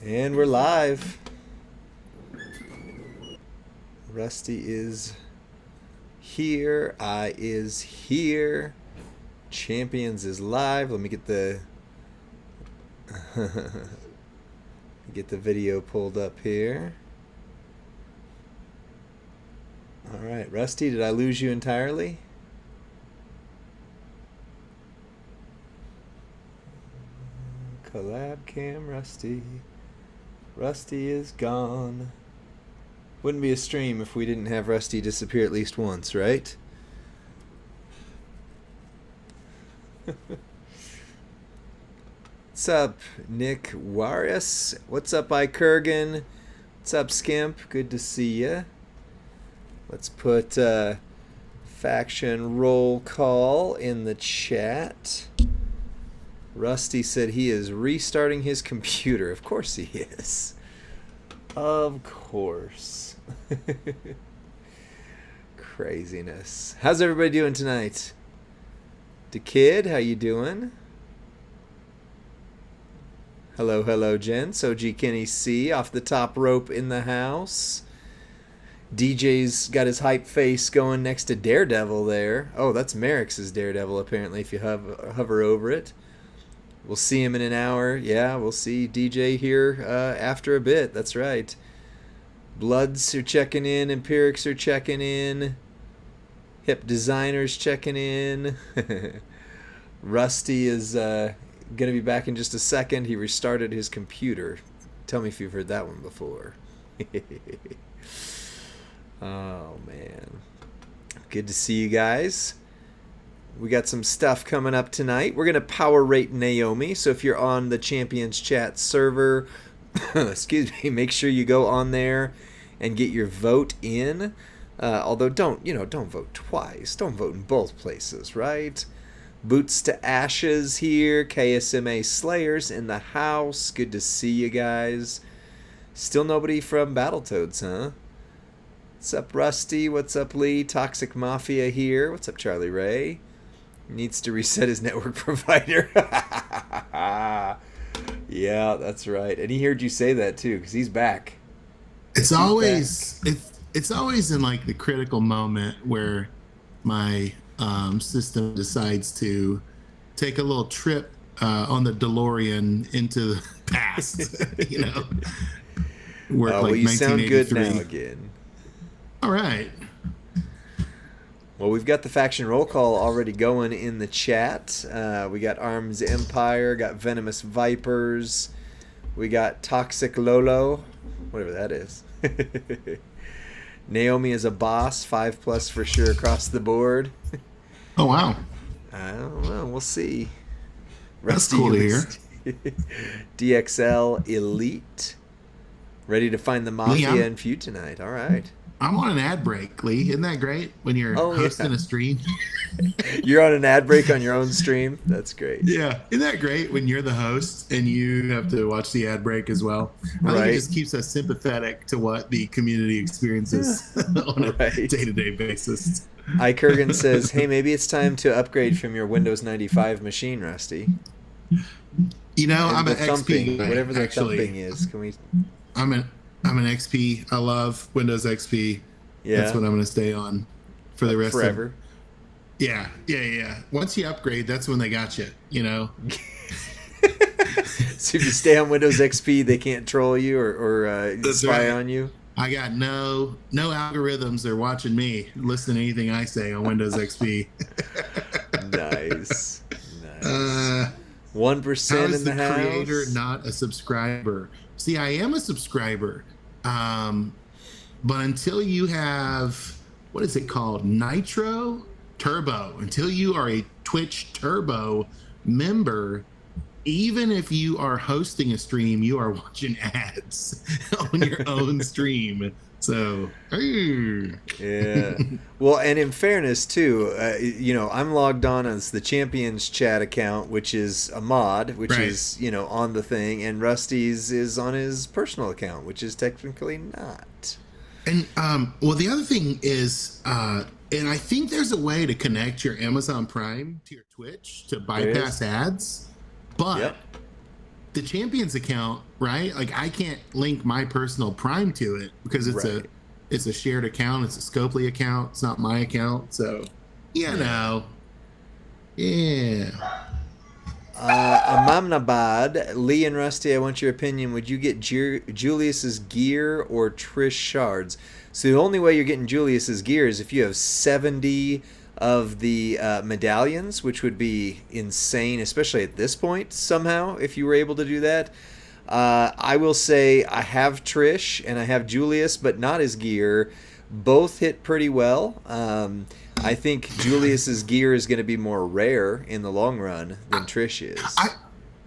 And we're live. Rusty is here. I is here. Champions is live. Let me get the get the video pulled up here. All right, Rusty, did I lose you entirely? Collab cam, Rusty. Rusty is gone. Wouldn't be a stream if we didn't have Rusty disappear at least once, right? What's up, Nick Waris? What's up, Kurgan? What's up, Skimp? Good to see ya. Let's put faction roll call in the chat. Rusty said he is restarting his computer. Of course he is. Of course. Craziness. How's everybody doing tonight? The kid, how you doing? Hello, hello, gents. OG Kenny C off the top rope in the house. DJ's got his hype face going next to Daredevil there. Oh, that's Merrick's Daredevil, apparently, if you hover over it. We'll see him in an hour. Yeah, we'll see DJ here after a bit. That's right. Bloods are checking in. Empirics are checking in. Hip Designers checking in. Rusty is going to be back in just a second. He restarted his computer. Tell me if you've heard that one before. Oh, man. Good to see you guys. We got some stuff coming up tonight. We're going to power rate Naomi. So if you're on the Champions Chat server, excuse me, make sure you go on there and get your vote in. Although don't vote twice. Don't vote in both places, right? Boots to Ashes here. KSMA Slayers in the house. Good to see you guys. Still nobody from Battletoads, huh? What's up, Rusty? What's up, Lee? Toxic Mafia here. What's up, Charlie Ray? Needs to reset his network provider. Yeah, that's right. And he heard you say that too, because he's back. It's always in like the critical moment where my system decides to take a little trip on the DeLorean into the past. Work well, you sound good now again. All right. Well, we've got the faction roll call already going in the chat. We got Arms Empire, got Venomous Vipers, we got Toxic Lolo, whatever that is. Naomi is a boss, 5+ for sure across the board. Oh, wow. I don't know, we'll see. That's cool to hear. DXL Elite, ready to find the Mafia and feud tonight. All right. I'm on an ad break, Lee. Isn't that great when you're hosting a stream? You're on an ad break on your own stream? That's great. Yeah. Isn't that great when you're the host and you have to watch the ad break as well? I think it just keeps us sympathetic to what the community experiences on a day-to-day basis. Kurgan says, hey, maybe it's time to upgrade from your Windows 95 machine, Rusty. I'm an XP guy, whatever the thumping is. Can we... I'm an XP. I love Windows XP. Yeah. That's what I'm going to stay on for the rest forever. Yeah. Once you upgrade, that's when they got you, So if you stay on Windows XP, they can't troll you or spy on you? I got no algorithms. They're watching me. Listen to anything I say on Windows XP. Nice. 1% in the house. How is the creator not a subscriber? See, I am a subscriber. But until you have, what is it called? Nitro Turbo. Until you are a Twitch Turbo member, even if you are hosting a stream, you are watching ads on your own stream. So, yeah. Well, and in fairness, too, I'm logged on as the Champions Chat account, which is a mod, which is, on the thing, and Rusty's is on his personal account, which is technically not. And, the other thing is, and I think there's a way to connect your Amazon Prime to your Twitch to bypass ads, but the Champions account, right? Like I can't link my personal Prime to it because Right. it's a shared account. It's a Scopely account. It's not my account. So, you know, yeah. Amamnabad, Lee and Rusty, I want your opinion. Would you get Julius's gear or Trish shards? So the only way you're getting Julius's gear is if you have 70 of the medallions, which would be insane, especially at this point somehow, if you were able to do that. I will say I have Trish and I have Julius, but not his gear. Both hit pretty well. I think Julius's gear is going to be more rare in the long run than Trish is.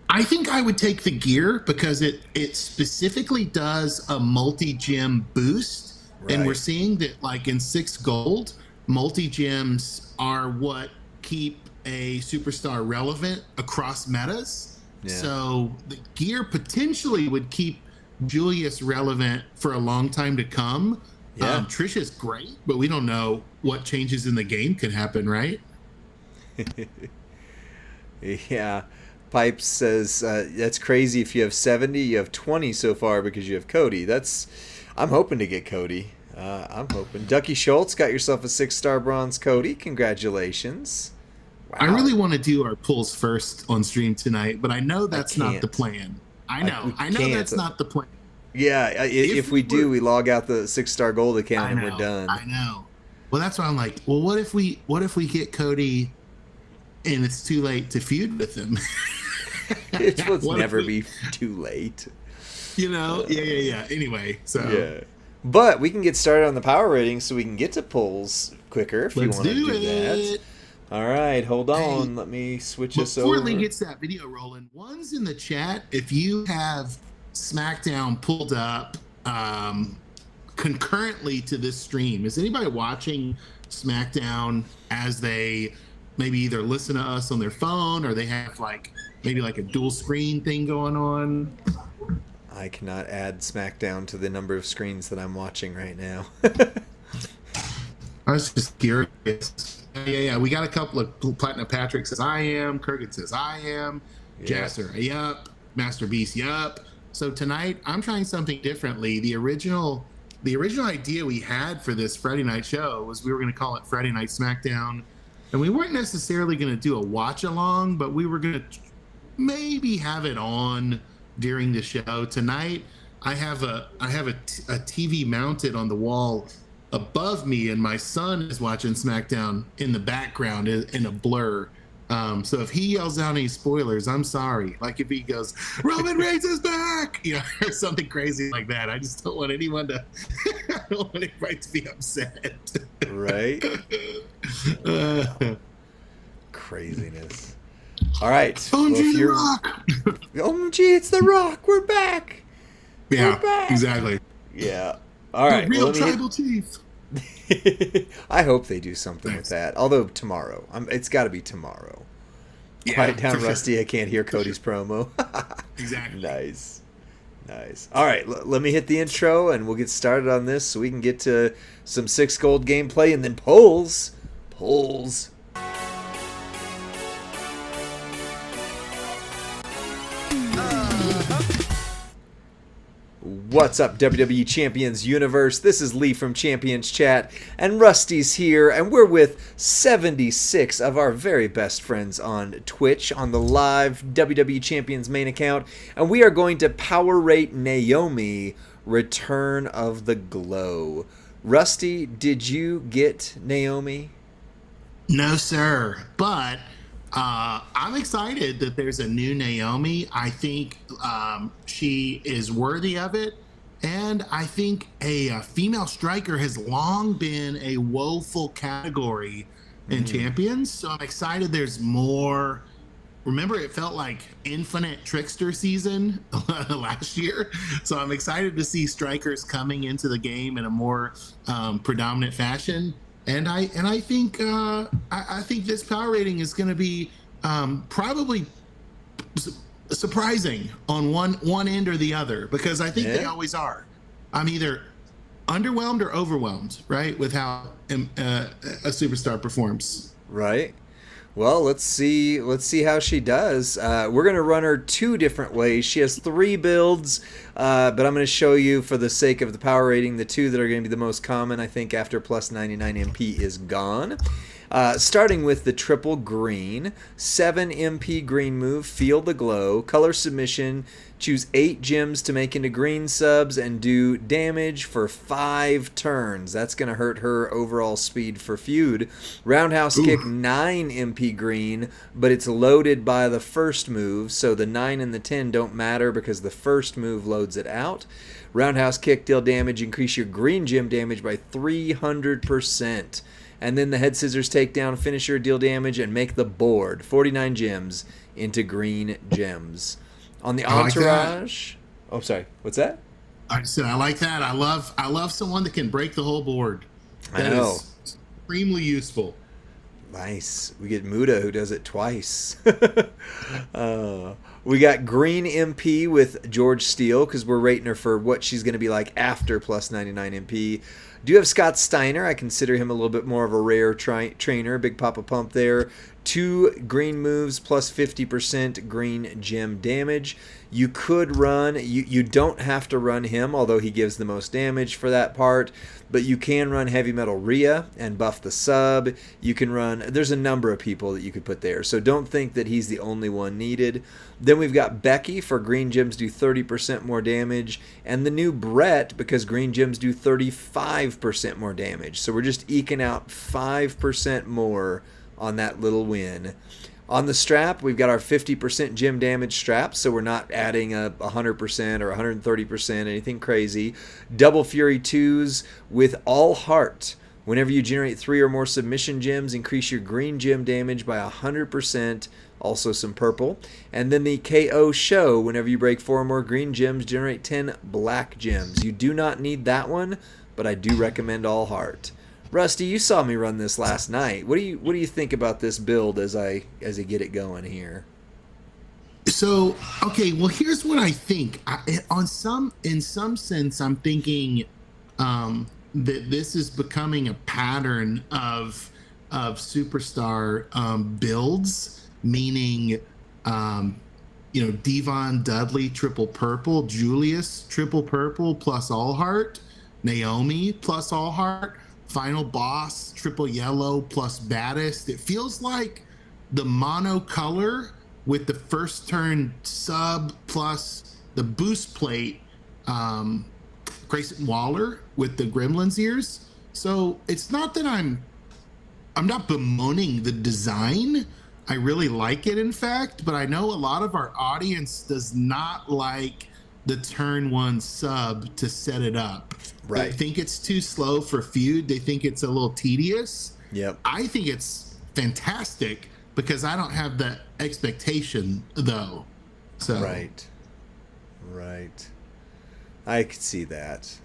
I think I would take the gear because it specifically does a multi-gem boost. Right. And we're seeing that like in 6 gold, multi-gems are what keep a superstar relevant across metas. Yeah. So the gear potentially would keep Julius relevant for a long time to come. Yeah. Trish is great, but we don't know what changes in the game could happen, right? Yeah. Pipes says that's crazy. If you have 70, you have 20 so far because you have Cody. I'm hoping to get Cody. I'm hoping. Ducky Schultz got yourself a 6-star bronze Cody. Congratulations. Wow. I really want to do our pulls first on stream tonight, but I know that's not the plan. I know that's not the plan. Yeah, if we do, we log out the 6-star gold account and we're done. I know. Well, that's why I'm like, well, what if we get Cody and it's too late to feud with him? It will never be too late. You know? Yeah. Anyway, so yeah. But we can get started on the power ratings so we can get to polls quicker if you want to do that. All right, hold on. Hey, let me switch this over. Before Lee gets that video rolling, one's in the chat. If you have SmackDown pulled up concurrently to this stream, is anybody watching SmackDown as they maybe either listen to us on their phone or they have maybe a dual screen thing going on? I cannot add SmackDown to the number of screens that I'm watching right now. I was just curious. Yeah. We got a couple of Platinum Patrick says I am. Kurgan says I am. Yeah. Jasser, yup. Master Beast, yup. So tonight I'm trying something differently. The original idea we had for this Friday night show was we were going to call it Friday Night SmackDown, and we weren't necessarily going to do a watch along, but we were going to maybe have it on during the show. Tonight I have a TV mounted on the wall above me, and my son is watching SmackDown in the background in a blur. So if he yells out any spoilers, I'm sorry. Like if he goes, Roman Reigns is back, or something crazy like that. I just don't want anyone to, I don't want anybody to be upset. Right? Craziness. All right. OMG, The Rock. OMG, it's The Rock. We're back. Yeah, We're back. exactly. Yeah. All right. The real tribal chief. I hope they do something with that. Although tomorrow, it's got to be tomorrow. Yeah, Quiet down, Rusty. Sure. I can't hear Cody's promo. Exactly. Nice. All right, let me hit the intro and we'll get started on this so we can get to some 6 gold gameplay and then polls. What's up, WWE Champions Universe? This is Lee from Champions Chat, and Rusty's here, and we're with 76 of our very best friends on Twitch on the live WWE Champions main account, and we are going to power rate Naomi Return of the Glow. Rusty, did you get Naomi? No, sir. But I'm excited that there's a new Naomi. I think she is worthy of it. And I think a female striker has long been a woeful category in Champions. So I'm excited there's more. Remember, it felt like Infinite Trickster season last year. So I'm excited to see strikers coming into the game in a more predominant fashion. And I think I think this power rating is going to be probably surprising on one end or the other, because I think they always are. I'm either underwhelmed or overwhelmed, right, with how a superstar performs. Right. Well, let's see. Let's see how she does. We're gonna run her two different ways. She has three builds, but I'm gonna show you, for the sake of the power rating, the two that are gonna be the most common. I think after plus 99 MP is gone. Starting with the triple green, 7 MP green move, Feel the Glow, color submission, choose 8 gems to make into green subs, and do damage for 5 turns. That's going to hurt her overall speed for feud. Roundhouse Kick, 9 MP green, but it's loaded by the first move, so the 9 and the 10 don't matter because the first move loads it out. Roundhouse Kick, deal damage, increase your green gem damage by 300%. And then the head scissors takedown, finisher, deal damage, and make the board 49 gems into green gems. On the entourage, sorry, what's that? I said I like that. I love someone that can break the whole board. I know. Is extremely useful. Nice. We get Muda, who does it twice. We got green MP with George Steele because we're rating her for what she's going to be like after plus 99 MP. Do have Scott Steiner. I consider him a little bit more of a rare trainer. Big Papa Pump there. 2 green moves plus 50% green gem damage. You could run, you don't have to run him, although he gives the most damage for that part, but you can run Heavy Metal Rhea and buff the sub. You can run, there's a number of people that you could put there, so don't think that he's the only one needed. Then we've got Becky for green gems do 30% more damage, and the new Brett because green gems do 35% more damage. So we're just eking out 5% more on that little win. On the strap, we've got our 50% gem damage strap, so we're not adding a 100% or 130%, anything crazy. Double Fury 2s with All Heart. Whenever you generate 3 or more submission gems, increase your green gem damage by 100%, also some purple. And then the KO Show. Whenever you break 4 or more green gems, generate 10 black gems. You do not need that one, but I do recommend All Heart. Rusty, you saw me run this last night. What do you think about this build as I get it going here? So, okay, well, here's what I think. In some sense, I'm thinking that this is becoming a pattern of superstar builds, meaning Devon Dudley triple purple, Julius triple purple plus All Heart, Naomi plus All Heart, Final Boss triple yellow plus Baddest. It feels like the mono color with the first turn sub plus the boost plate, Grayson Waller with the Gremlin's ears. So it's not that I'm not bemoaning the design. I really like it, in fact, but I know a lot of our audience does not like the turn 1 sub to set it up. Right. They think it's too slow for feud. They think it's a little tedious. Yep. I think it's fantastic because I don't have that expectation, though. So Right. I could see that.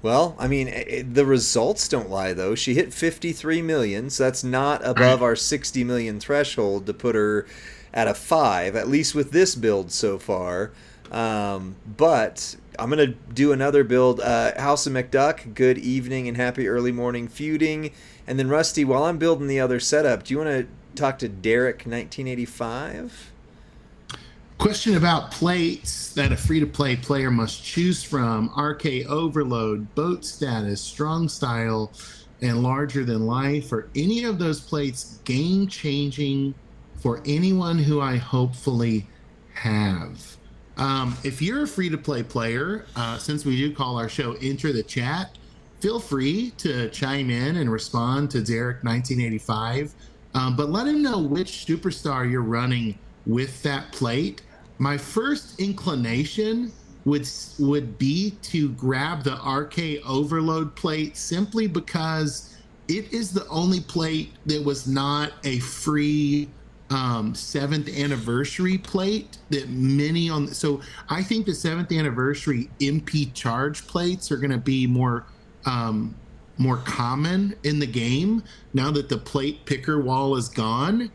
Well, I mean, the results don't lie, though. She hit 53 million, so that's not above our 60 million threshold to put her at a 5, at least with this build so far. But I'm going to do another build. House of McDuck, good evening and happy early morning feuding. And then, Rusty, while I'm building the other setup, do you want to talk to Derek 1985? Question about plates that a free-to-play player must choose from: RK Overload, Boat Status, Strong Style, and Larger Than Life. Are any of those plates game-changing for anyone who I hopefully have? If you're a free-to-play player, since we do call our show Enter the Chat, feel free to chime in and respond to Derek 1985, but let him know which superstar you're running with that plate. My first inclination would be to grab the RK Overload plate simply because it is the only plate that was not a free 7th anniversary plate that many on. So I think the 7th anniversary MP charge plates are going to be more common in the game now that the plate picker wall is gone.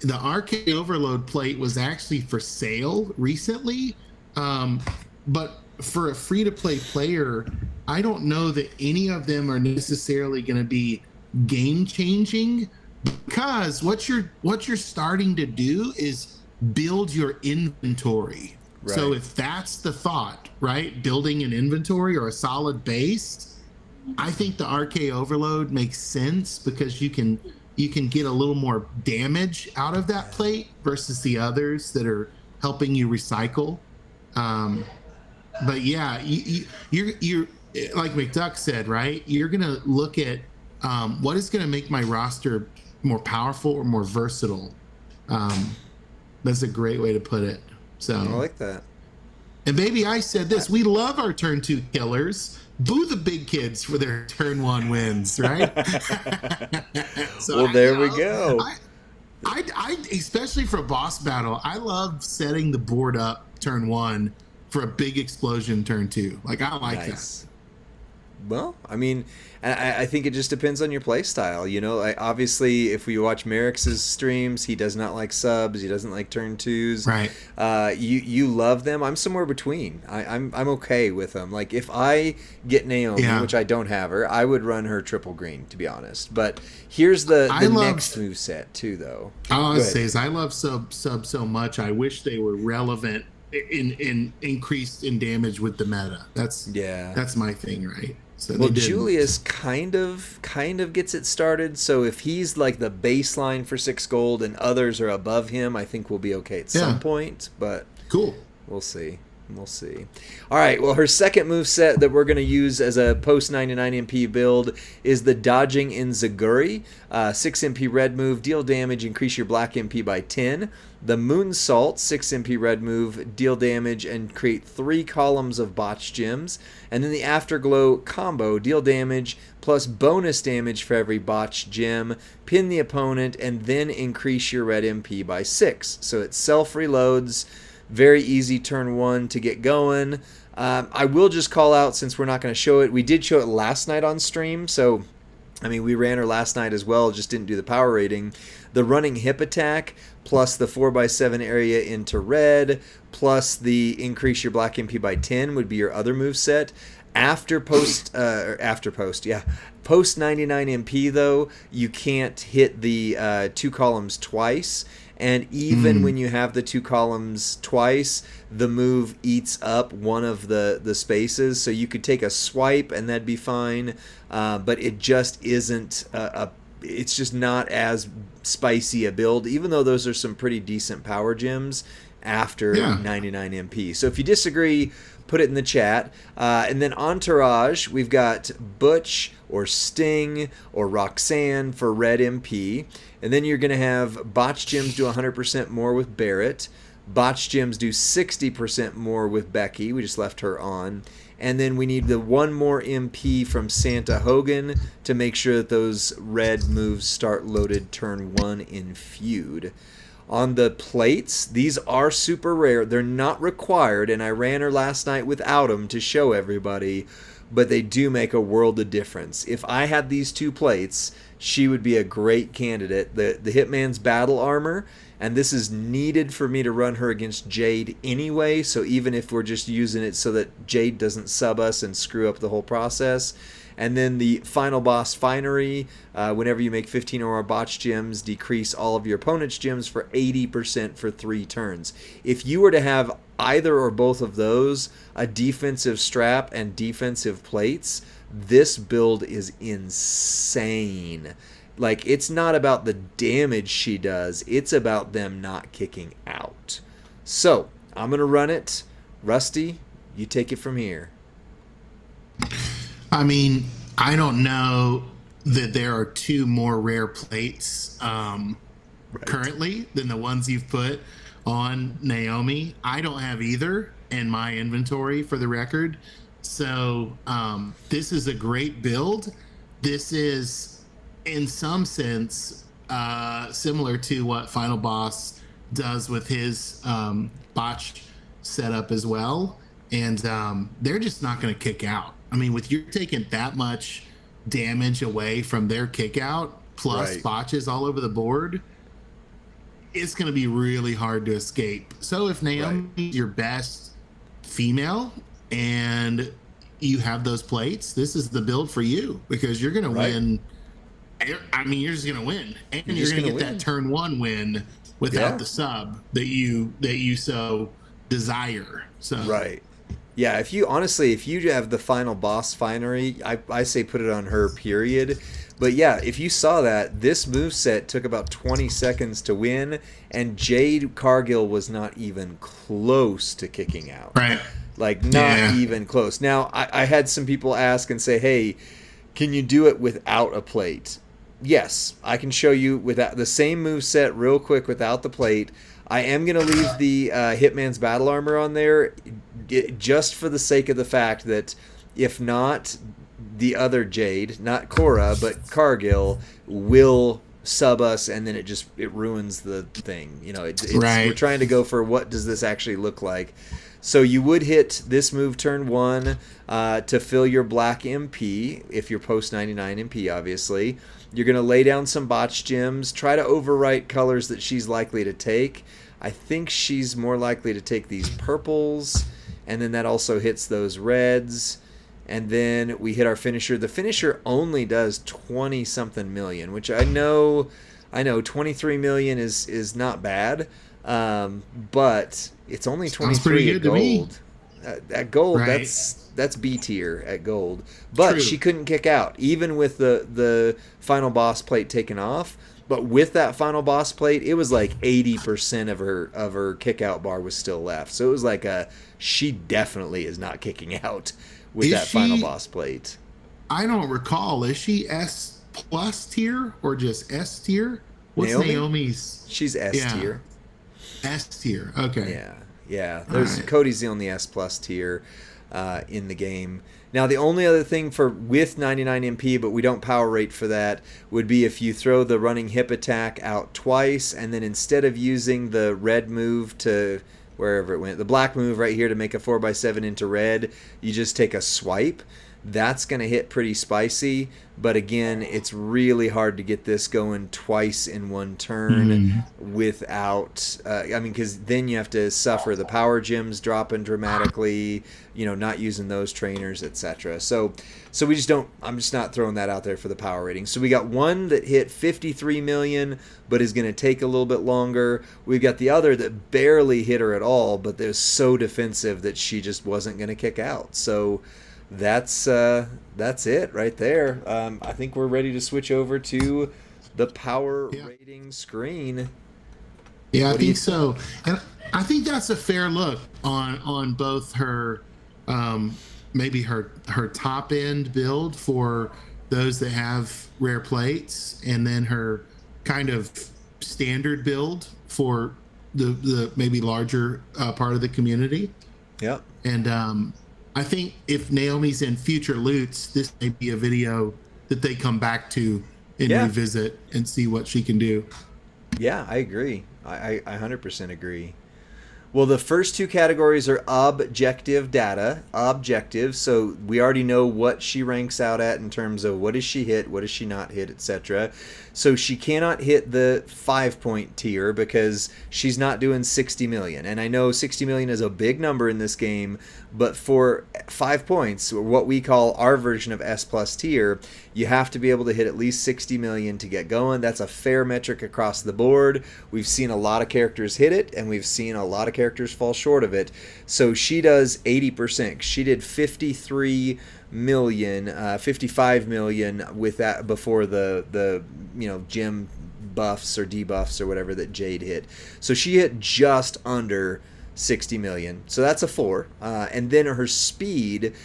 The RK Overload plate was actually for sale recently, but for a free-to-play player, I don't know that any of them are necessarily going to be game-changing. because what you're starting to do is build your inventory. Right. So if that's the thought, right, building an inventory or a solid base, I think the RK Overload makes sense because you can get a little more damage out of that plate versus the others that are helping you recycle. But yeah, you're like McDuck said, right? You're gonna look at what is gonna make my roster more powerful or more versatile. That's a great way to put it. So I like that. And baby, I said this: we love our turn 2 killers. Boo the big kids for their turn 1 wins, right? So well, there we go. I especially for a boss battle, I love setting the board up turn 1 for a big explosion turn 2. Like I like that. Well, I mean, I think it just depends on your play style. You know, obviously, if we watch Merrick's streams, he does not like subs. He doesn't like turn 2s. Right. You love them. I'm somewhere between. I'm okay with them. Like if I get Naomi, which I don't have her, I would run her triple green, to be honest. But here's the next move set too, though. All I say is I love sub so much. I wish they were relevant in increased in damage with the meta. That's my thing, right? So well, Julius kind of gets it started. So if he's like the baseline for 6 gold and others are above him, I think we'll be okay at some point. But cool, we'll see. We'll see. All right. Well, her second move set that we're going to use as a post 99 MP build is the Dodging Enziguri. 6 MP red move, deal damage, increase your black MP by 10. The Moonsault, 6 MP red move, deal damage, and create 3 columns of botch gems. And then the Afterglow combo, deal damage plus bonus damage for every botch gem, pin the opponent, and then increase your red MP by 6. So it self-reloads. Very easy turn 1 to get going. I will just call out, since we're not going to show it, we did show it last night on stream, so I mean we ran her last night as well, just didn't do the power rating. The running hip attack plus the 4x7 area into red plus the increase your black MP by 10 would be your other move set. Post 99 MP though, you can't hit the 2 columns twice. And even when you have the 2 columns twice, the move eats up one of the spaces. So you could take a swipe and that'd be fine. But it just isn't it's just not as spicy a build, even though those are some pretty decent power gems after 99 MP. So if you disagree, put it in the chat. And then Entourage, we've got Butch or Sting or Roxanne for red MP. And then you're going to have Botch Gems do 100% more with Barrett. Botch Gems do 60% more with Becky. We just left her on. And then we need the 1 more MP from Santa Hogan to make sure that those red moves start loaded turn 1 in Feud. On the plates, these are super rare. They're not required, and I ran her last night without them to show everybody, but they do make a world of difference. If I had these 2 plates, she would be a great candidate. The Hitman's battle armor, and this is needed for me to run her against Jade anyway, so even if we're just using it so that Jade doesn't sub us and screw up the whole process. And then the final boss finery, whenever you make 15 or more botch gems, decrease all of your opponent's gems for 80% for 3 turns. If you were to have either or both of those, a defensive strap and defensive plates, this build is insane. Like, it's not about the damage she does, it's about them not kicking out. So, I'm going to run it. Rusty, you take it from here. I mean, I don't know that there are 2 more rare plates currently than the ones you've put on Naomi. I don't have either in my inventory, for the record. So this is a great build. This is, in some sense, similar to what Final Boss does with his botched setup as well. And they're just not going to kick out. I mean, with you taking that much damage away from their kick out, plus botches all over the board, it's going to be really hard to escape. So if Naomi's your best female and you have those plates, this is the build for you, because you're going to win I mean, you're just gonna win, and You're you're just gonna gonna get win. that turn one win without Yeah. the sub that you so desire. So Right. Yeah, if you honestly, if you have the final boss finery, I say put it on her, period. But yeah, if you saw that, this move set took about 20 seconds to win, and Jade Cargill was not even close to kicking out. right, Like, not yeah, even close. Now, I had some people ask and say, hey, can you do it without a plate? Yes, I can show you without the same move set real quick without the plate. I am going to leave the Hitman's battle armor on there just for the sake of the fact that if not, the other Jade, not Cora, but Cargill, will sub us, and then it ruins the thing. You know, we're right. trying to go for what does this actually look like. So you would hit this move turn one to fill your black MP if you're post 99 MP, obviously. You're going to lay down some botch gems, try to overwrite colors that she's likely to take. I think she's more likely to take these purples, and then that also hits those reds. And then we hit our finisher. The finisher only does 20 something million, which I know 23 million is not bad. But it's only Sounds pretty 23 at good to me. gold. At gold, Right. that's B tier at gold. But True. she couldn't kick out, even with the final boss plate taken off. But with that final boss plate, it was like 80% of her kick out bar was still left. So it was like she definitely is not kicking out with Is that final she? boss plate. I don't recall. Is she S plus tier or just S tier? What's Naomi? Naomi's? She's S Yeah. tier. S tier. Okay. Yeah, yeah. All There's right. Cody's the only S plus tier in the game. Now the only other thing for with 99 MP, but we don't power rate for that, would be if you throw the running hip attack out twice, and then instead of using the red move to wherever it went, the black move right here to make a 4x7 into red, you just take a swipe. That's going to hit pretty spicy, but again, it's really hard to get this going twice in one turn without, I mean, because then you have to suffer the power gems dropping dramatically, not using those trainers, etc. So we just don't, I'm just not throwing that out there for the power rating. So we got one that hit 53 million, but is going to take a little bit longer. We've got the other that barely hit her at all, but they're so defensive that she just wasn't going to kick out. So that's it right there. I think we're ready to switch over to the power rating screen. Yeah, I What do you think so. And I think that's a fair look on both her maybe her top end build for those that have rare plates, and then her kind of standard build for the maybe larger part of the community. Yep. And I think if Naomi's in future loots, this may be a video that they come back to and Yeah. revisit and see what she can do. Yeah, I agree. I 100% agree. Well, the first two categories are objective data. Objective, so we already know what she ranks out at in terms of what does she hit, what does she not hit, etc. So she cannot hit the 5-point tier because she's not doing 60 million. And I know 60 million is a big number in this game, but for 5 points, or what we call our version of S plus tier, you have to be able to hit at least 60 million to get going. That's a fair metric across the board. We've seen a lot of characters hit it, and we've seen a lot of characters fall short of it. So she does 80%. She did 53 million, 55 million with that before the gem buffs or debuffs or whatever that Jade hit. So she hit just under 60 million. So that's a 4. And then her speed,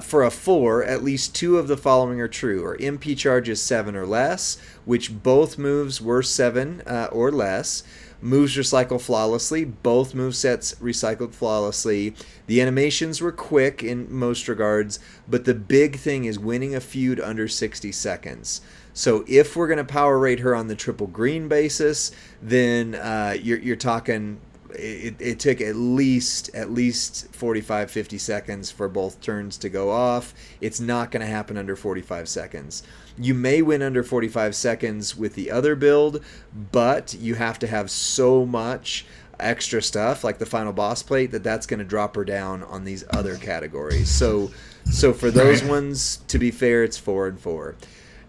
for a 4, at least 2 of the following are true. Her MP charge is 7 or less, which both moves were 7 or less. Moves recycle flawlessly. Both movesets recycled flawlessly. The animations were quick in most regards, but the big thing is winning a feud under 60 seconds. So if we're going to power rate her on the triple green basis, then you're talking it took at least 45 50 seconds for both turns to go off. It's not going to happen under 45 seconds. You may win under 45 seconds with the other build, but you have to have so much extra stuff like the final boss plate that's going to drop her down on these other categories. So for those ones, to be fair, it's 4 and 4.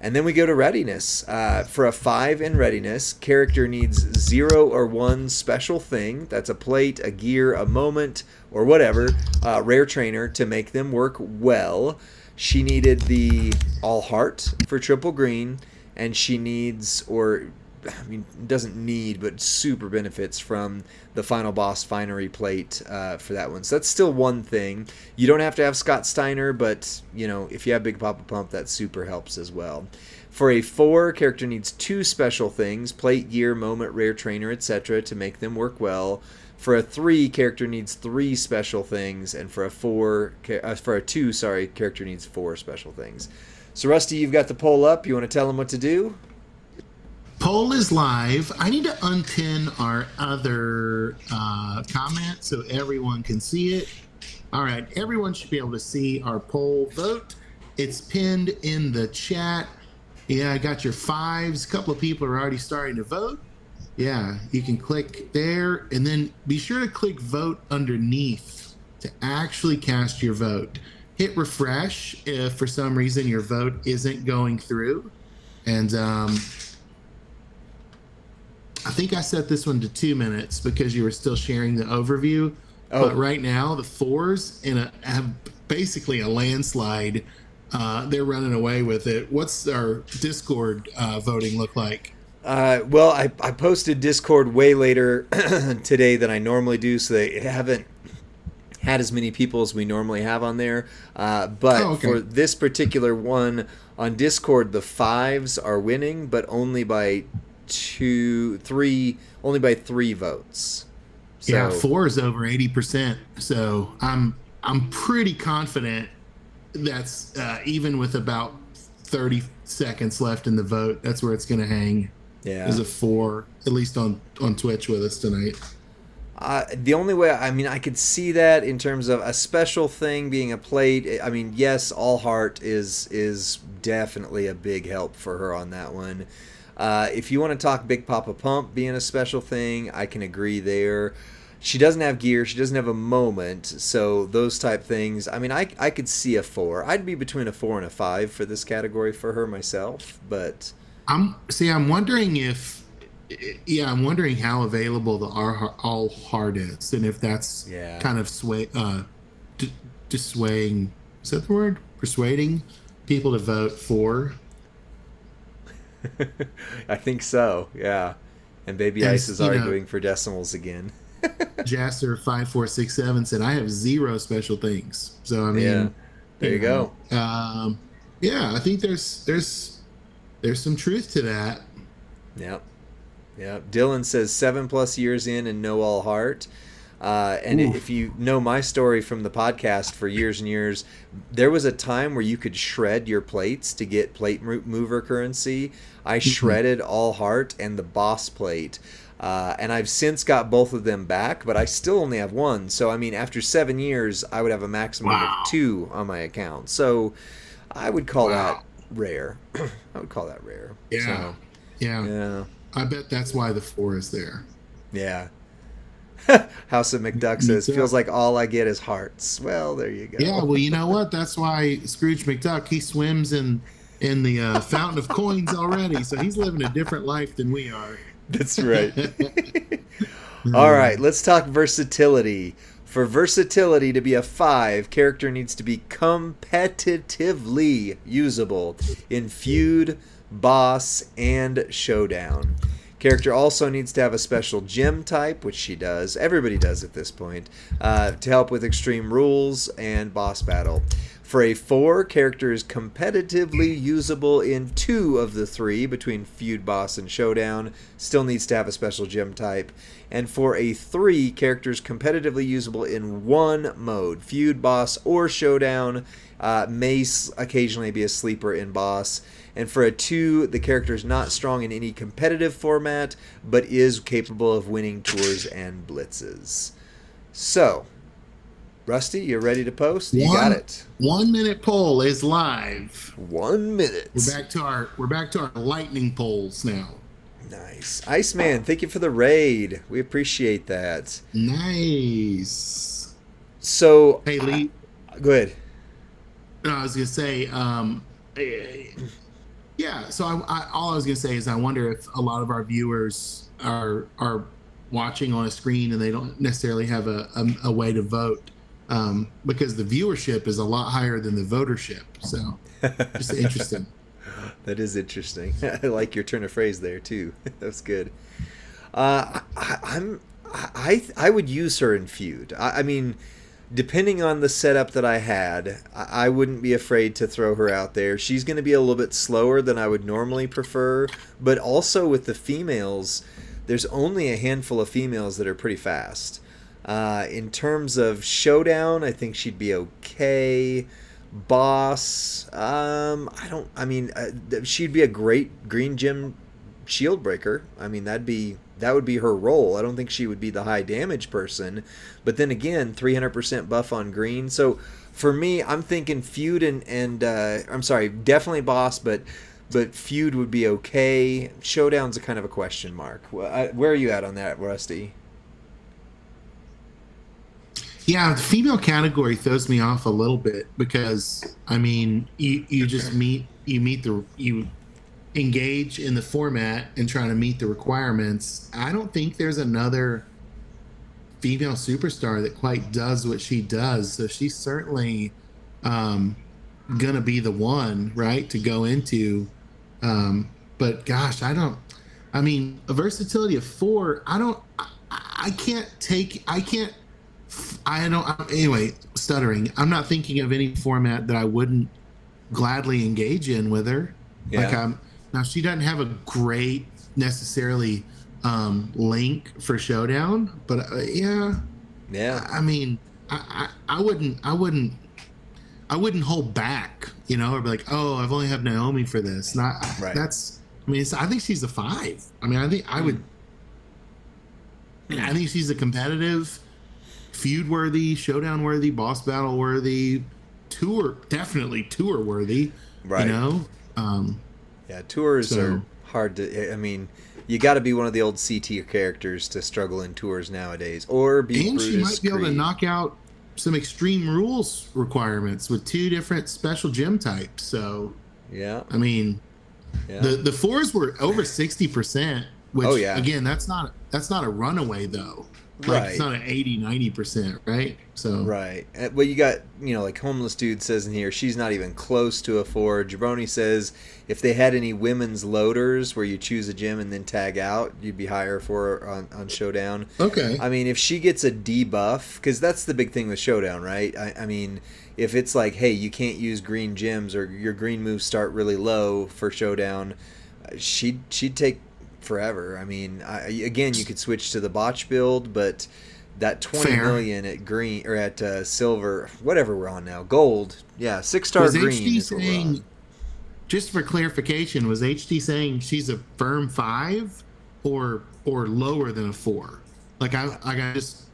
And then we go to readiness. For a 5 in readiness, character needs 0 or 1 special thing. That's a plate, a gear, a moment, or whatever. Rare trainer to make them work well. She needed the all heart for triple green, and she needs, or I mean, doesn't need, but super benefits from the final boss finery plate for that one. So that's still one thing. You don't have to have Scott Steiner, but you know, if you have Big Papa Pump, that super helps as well. For a 4, character needs 2 special things: plate, gear, moment, rare trainer, etc. to make them work well. For a 3, character needs 3 special things, and for a 2, character needs 4 special things. So Rusty, you've got the poll up. You want to tell them what to do? Poll is live. I need to unpin our other comment so everyone can see it. All right, everyone should be able to see our poll vote. It's pinned in the chat. Yeah, I got your 5s. A couple of people are already starting to vote. Yeah, you can click there, and then be sure to click vote underneath to actually cast your vote. Hit refresh if for some reason your vote isn't going through. And I think I set this one to 2 minutes because you were still sharing the overview. Oh. But right now, the 4s have basically a landslide. They're running away with it. What's our Discord voting look like? Well, I posted Discord way later today than I normally do, so they haven't had as many people as we normally have on there. But for this particular one on Discord, the 5s are winning, but only by 3 votes. So, yeah, 4 is over 80%. So I'm pretty confident that's even with about 30 seconds left in the vote, that's where it's going to hang. Yeah, is a 4, at least on Twitch with us tonight. The only way, I mean, I could see that in terms of a special thing being a plate. I mean, yes, all heart is definitely a big help for her on that one. If you want to talk Big Papa Pump being a special thing, I can agree there. She doesn't have gear. She doesn't have a moment. So those type things, I mean, I could see a 4. I'd be between a 4 and a 5 for this category for her myself. But I'm wondering if, I'm wondering how available the all heart is, and if that's kind of dissuading. Is that the word? Persuading people to vote for. I think so. Yeah. And Baby Ice is arguing for decimals again. Jasser5467 said, I have 0 special things. So I mean, there you go. I think there's some truth to that. Yep. Dylan says 7+ years in and no all heart. And if you know my story from the podcast for years and years, there was a time where you could shred your plates to get plate mover currency. I shredded all heart and the boss plate. And I've since got both of them back, but I still only have 1. So, I mean, after 7 years, I would have a maximum of 2 on my account. So, I would call that rare. Yeah. So, yeah. I bet that's why the 4 is there. Yeah. House of McDuck says, feels like all I get is hearts. Well, there you go. Yeah, well, you know what? That's why Scrooge McDuck, he swims in the fountain of coins already. So he's living a different life than we are. That's right. All right, let's talk versatility. For versatility to be a 5, character needs to be competitively usable in feud, boss, and showdown. Character also needs to have a special gem type, which she does. Everybody does at this point, to help with extreme rules and boss battle. For a 4, character is competitively usable in 2 of the 3 between feud, boss, and showdown. Still needs to have a special gem type. And for a 3, character is competitively usable in 1 mode, feud, boss, or showdown. May occasionally be a sleeper in boss. And for a 2, the character is not strong in any competitive format, but is capable of winning tours and blitzes. So, Rusty, you're ready to post? You got it. 1 minute poll is live. 1 minute. We're back to our lightning polls now. Nice. Iceman, thank you for the raid. We appreciate that. Nice. So, hey, Lee. Go ahead. I was gonna say, Yeah. So all I was gonna say is I wonder if a lot of our viewers are watching on a screen and they don't necessarily have a way to vote, because the viewership is a lot higher than the votership. So just interesting. That is interesting. I like your turn of phrase there too. That was good. I would use her in feud. I mean, depending on the setup that I had, I wouldn't be afraid to throw her out there. She's going to be a little bit slower than I would normally prefer, but also with the females, there's only a handful of females that are pretty fast. In terms of showdown, I think she'd be okay. Boss, I don't. I mean, she'd be a great green gem shield breaker. I mean, that would be her role. I don't think she would be the high damage person, but then again, 300% buff on green. So for me, I'm thinking feud and I'm sorry, definitely boss, but feud would be okay. Showdown's a kind of a question mark. Where are you at on that, Rusty? Yeah, the female category throws me off a little bit because I mean, you just you engage in the format and try to meet the requirements. I don't think there's another female superstar that quite does what she does. So she's certainly gonna be the one, right, to go into. But gosh, I mean, a versatility of 4. Anyway, stuttering. I'm not thinking of any format that I wouldn't gladly engage in with her. Yeah. Now she doesn't have a great necessarily link for showdown, but yeah. I mean, I wouldn't hold back, or be like, oh, I've only have Naomi for this. Not right. I think she's a 5. I mean, I think I think she's a competitive, feud worthy, showdown worthy, boss battle worthy, definitely tour worthy. Right. Yeah, tours are hard to. I mean, you got to be one of the old C tier characters to struggle in tours nowadays, or be. And Brutus she might be able to Creed. knock out some extreme rules requirements with 2 different special gym types. So Yeah. I mean, Yeah. the 4s were over 60%. Which, Oh, yeah. again, that's not a runaway though. Like, Right. it's not an 80-90%, right? So Right. Well, you got, like Homeless Dude says in here, she's not even close to a 4. Jabroni says if they had any women's loaders where you choose a gym and then tag out, you'd be higher for her on Showdown. Okay. I mean, if she gets a debuff, because that's the big thing with Showdown, right? I mean, if it's like, hey, you can't use green gyms or your green moves start really low for Showdown, she'd take forever. I mean, again, you could switch to the botch build, but that 20 Fair. million at green or at silver, whatever we're on now, gold, yeah, 6-star Was green. HD is what we're on. saying, just for clarification, was HD saying she's a firm 5 or lower than a 4? Like I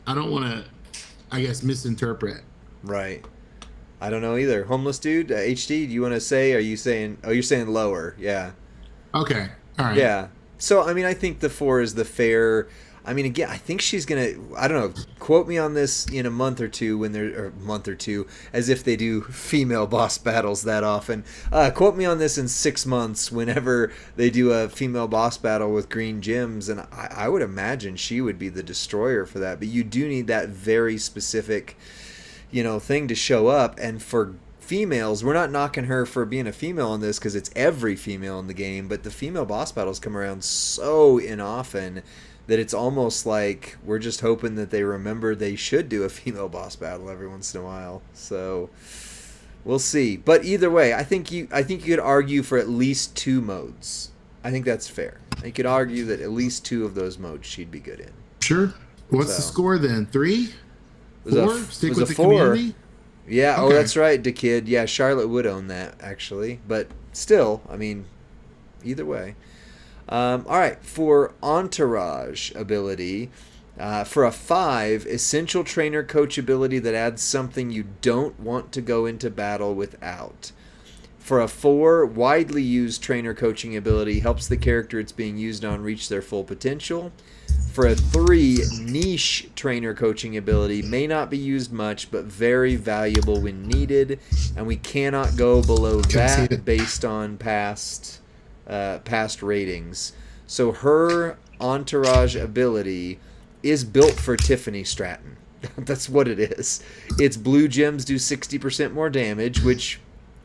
don't want to, I guess, misinterpret. Right. I don't know either. Homeless Dude, HD, do you want to say? Are you saying? Oh, you're saying lower. Yeah. Okay. All right. Yeah. So, I mean, I think the 4 is the fair. I mean, again, I think she's going to, I don't know, quote me on this in a month or two as if they do female boss battles that often. Quote me on this in 6 months whenever they do a female boss battle with green gems. And I would imagine she would be the destroyer for that. But you do need that very specific, thing to show up. And for females, we're not knocking her for being a female in this because it's every female in the game, but the female boss battles come around so often that it's almost like we're just hoping that they remember they should do a female boss battle every once in a while. So we'll see. But either way, I think you could argue for at least 2 modes. I think that's fair. You could argue that at least 2 of those modes she'd be good in. Sure. What's the score then? 3? 4? Stick with the 4. community? Yeah, Okay. Oh, that's right, DeKid. Yeah, Charlotte would own that, actually. But still, I mean, either way. All right, for Entourage ability, for a 5, essential trainer coach ability that adds something you don't want to go into battle without. For a 4, widely used trainer coaching ability helps the character it's being used on reach their full potential. For a 3, niche trainer coaching ability may not be used much, but very valuable when needed, and we cannot go below that based on past past ratings. So her entourage ability is built for Tiffany Stratton. That's what it is. Its blue gems do 60% more damage, which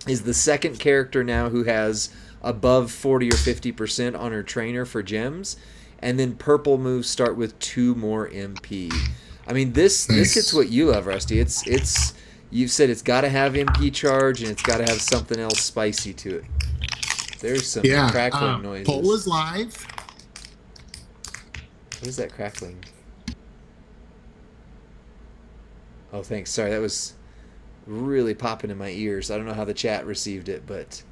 is the second character now who has above 40 or 50% on her trainer for gems. And then purple moves start with 2 more MP. I mean, this hits what you love, Rusty. It's you've said it's got to have MP charge and it's got to have something else spicy to it. There's some crackling noises. Poll is live. What is that crackling? Oh, thanks. Sorry, that was really popping in my ears. I don't know how the chat received it, but...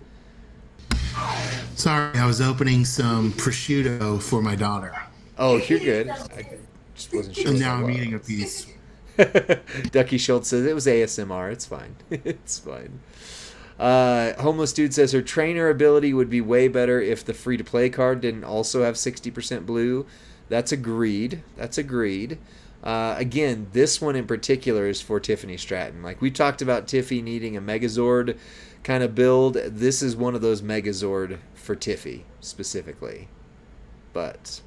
Sorry, I was opening some prosciutto for my daughter. Oh, you're good. I just wasn't sure. And now I'm eating a piece. Ducky Schultz says it was ASMR. It's fine. It's fine. Homeless Dude says her trainer ability would be way better if the free-to-play card didn't also have 60% blue. That's agreed. Again, this one in particular is for Tiffany Stratton. Like we talked about Tiffy needing a Megazord kind of build. This is one of those Megazord for Tiffy specifically. But,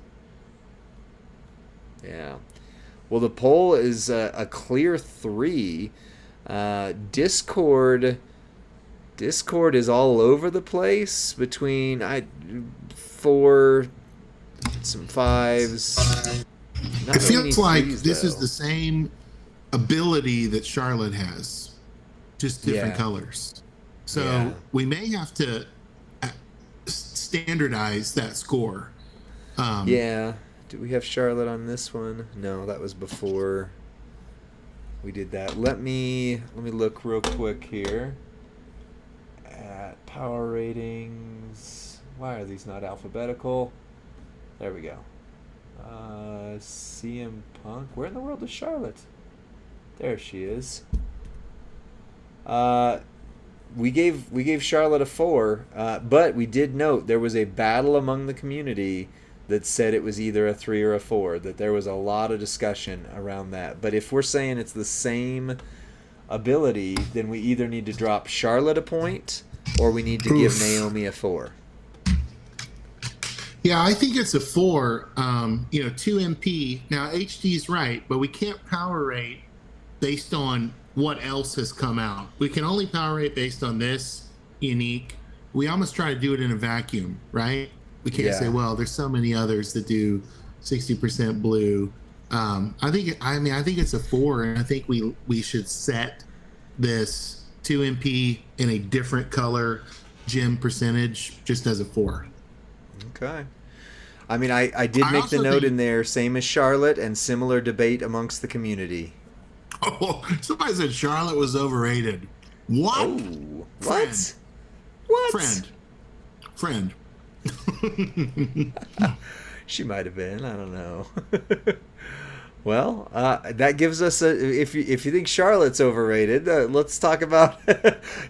yeah. Well, the poll is a clear 3. Discord is all over the place between 4, some 5s. Not it feels like threes, this though. is the same ability that Charlotte has, just different colors. So we may have to standardize that score. Do we have Charlotte on this one? No, that was before we did that. Let me look real quick here at power ratings. Why are these not alphabetical? There we go. CM Punk. Where in the world is Charlotte? There she is. We gave Charlotte a 4, but we did note there was a battle among the community that said it was either a 3 or a 4. That there was a lot of discussion around that. But if we're saying it's the same ability, then we either need to drop Charlotte a point or we need to give Naomi a 4. Yeah, I think it's a 4. 2 MP. Now HD's right, but we can't power rate based on what else has come out. We can only power rate based on this unique. We almost try to do it in a vacuum, right? We can't say, well, there's so many others that do 60% blue. I think it's a 4, and I think we should set this 2 MP in a different color gem percentage just as a 4. Okay. I mean, I did make the note in there, same as Charlotte, and similar debate amongst the community. Oh, somebody said Charlotte was overrated. What? Oh, Friend. What? Friend. She might have been. I don't know. Well, that gives us if you think Charlotte's overrated, let's talk about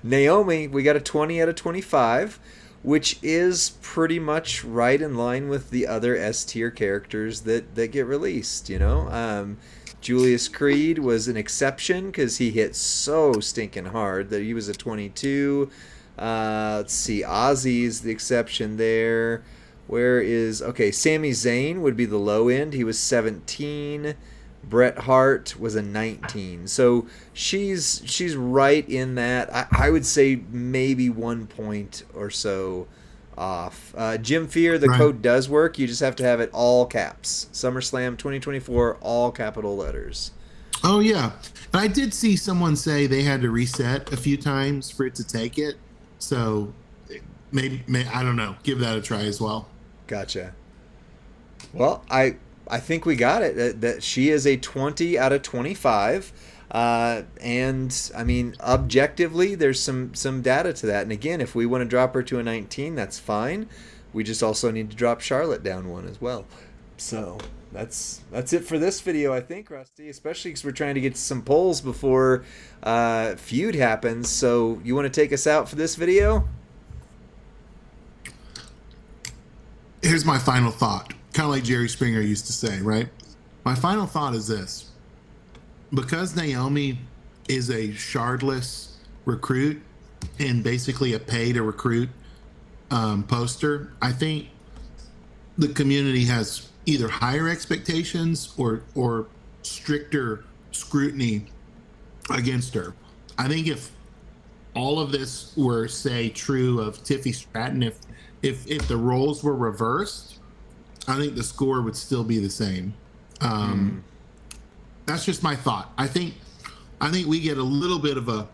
Naomi. We got a 20 out of 25. Which is pretty much right in line with the other S-tier characters that get released, Julius Creed was an exception because he hit so stinking hard that he was a 22. Let's see, Ozzy's the exception there. Sami Zayn would be the low end. He was 17. Bret Hart was a 19. So she's right in that. I would say maybe 1 point or so off. Jim Fear, the code does work. You just have to have it all caps. SummerSlam 2024, all capital letters. Oh, yeah. I did see someone say they had to reset a few times for it to take it. So maybe I don't know. Give that a try as well. Gotcha. Well, I think we got it. That she is a 20 out of 25. And I mean, objectively, there's some data to that. And again, if we want to drop her to a 19, that's fine. We just also need to drop Charlotte down 1 as well. So that's it for this video, I think, Rusty. Especially because we're trying to get some polls before Feud happens. So you want to take us out for this video? Here's my final thought. Kind of like Jerry Springer used to say, right? My final thought is this. Because Naomi is a shardless recruit and basically a pay to recruit poster. I think the community has either higher expectations or stricter scrutiny against her. I think if all of this were, say, true of Tiffy Stratton, if the roles were reversed, I think the score would still be the same. That's just my thought. I think we get a little bit of a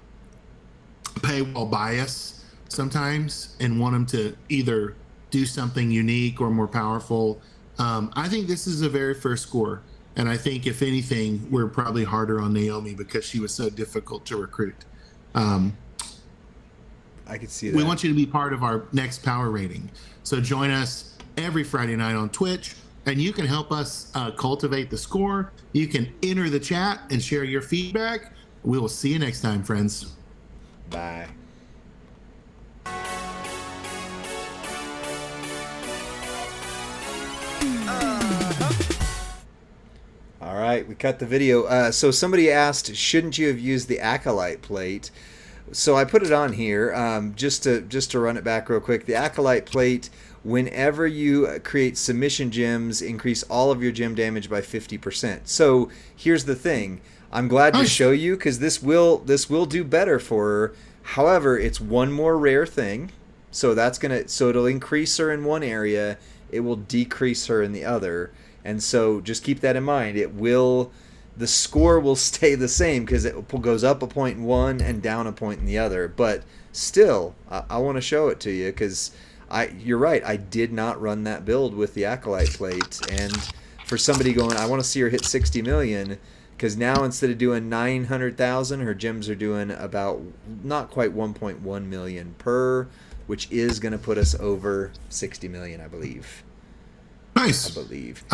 paywall bias sometimes and want them to either do something unique or more powerful. I think this is a very fair score. And I think, if anything, we're probably harder on Naomi because she was so difficult to recruit. I could see that. We want you to be part of our next power rating. So join us every Friday night on Twitch, and you can help us cultivate the score. You can enter the chat and share your feedback. We will see you next time, friends. Bye. All right, we cut the video. So somebody asked, shouldn't you have used the Acolyte plate? So I put it on here just to run it back real quick. The Acolyte plate, whenever you create submission gems, increase all of your gem damage by 50%. So here's the thing. I'm glad to show you because this will do better for her. However, it's one more rare thing. So it'll increase her in one area. It will decrease her in the other. And so just keep that in mind. The score will stay the same because it goes up a point in one and down a point in the other. But still, I want to show it to you because you're right. I did not run that build with the Acolyte plate. And for somebody going, I want to see her hit 60 million, because now instead of doing 900,000, her gems are doing about not quite 1.1 million per, which is going to put us over 60 million, I believe. Nice. I believe.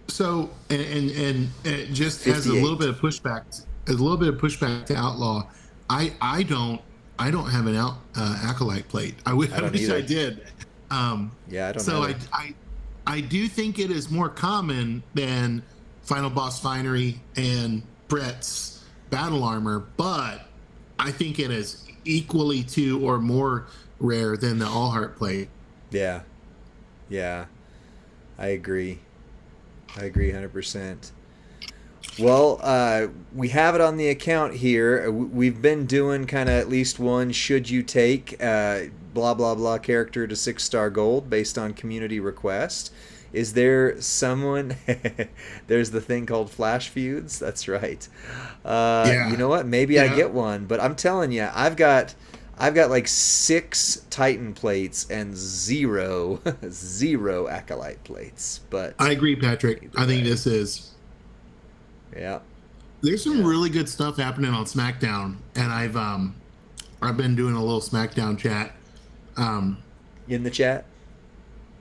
So and just 58. As a little bit of pushback to Outlaw, I don't have an Acolyte plate. I wish I did. Yeah, I don't. So I do think it is more common than Final Boss Finery and Brett's Battle Armor, but I think it is equally to or more rare than the All Heart plate. Yeah. I agree 100%. Well, we have it on the account here. We've been doing kind of at least one should you take blah blah blah character to 6-star gold based on community request. Is there someone there's the thing called flash feuds? That's right. You know what, maybe I get one, but I'm telling you, I've got like 6 Titan plates and zero Acolyte plates. But I agree, Patrick. I think this is. Yeah. There's some really good stuff happening on SmackDown, and I've been doing a little SmackDown chat. In the chat.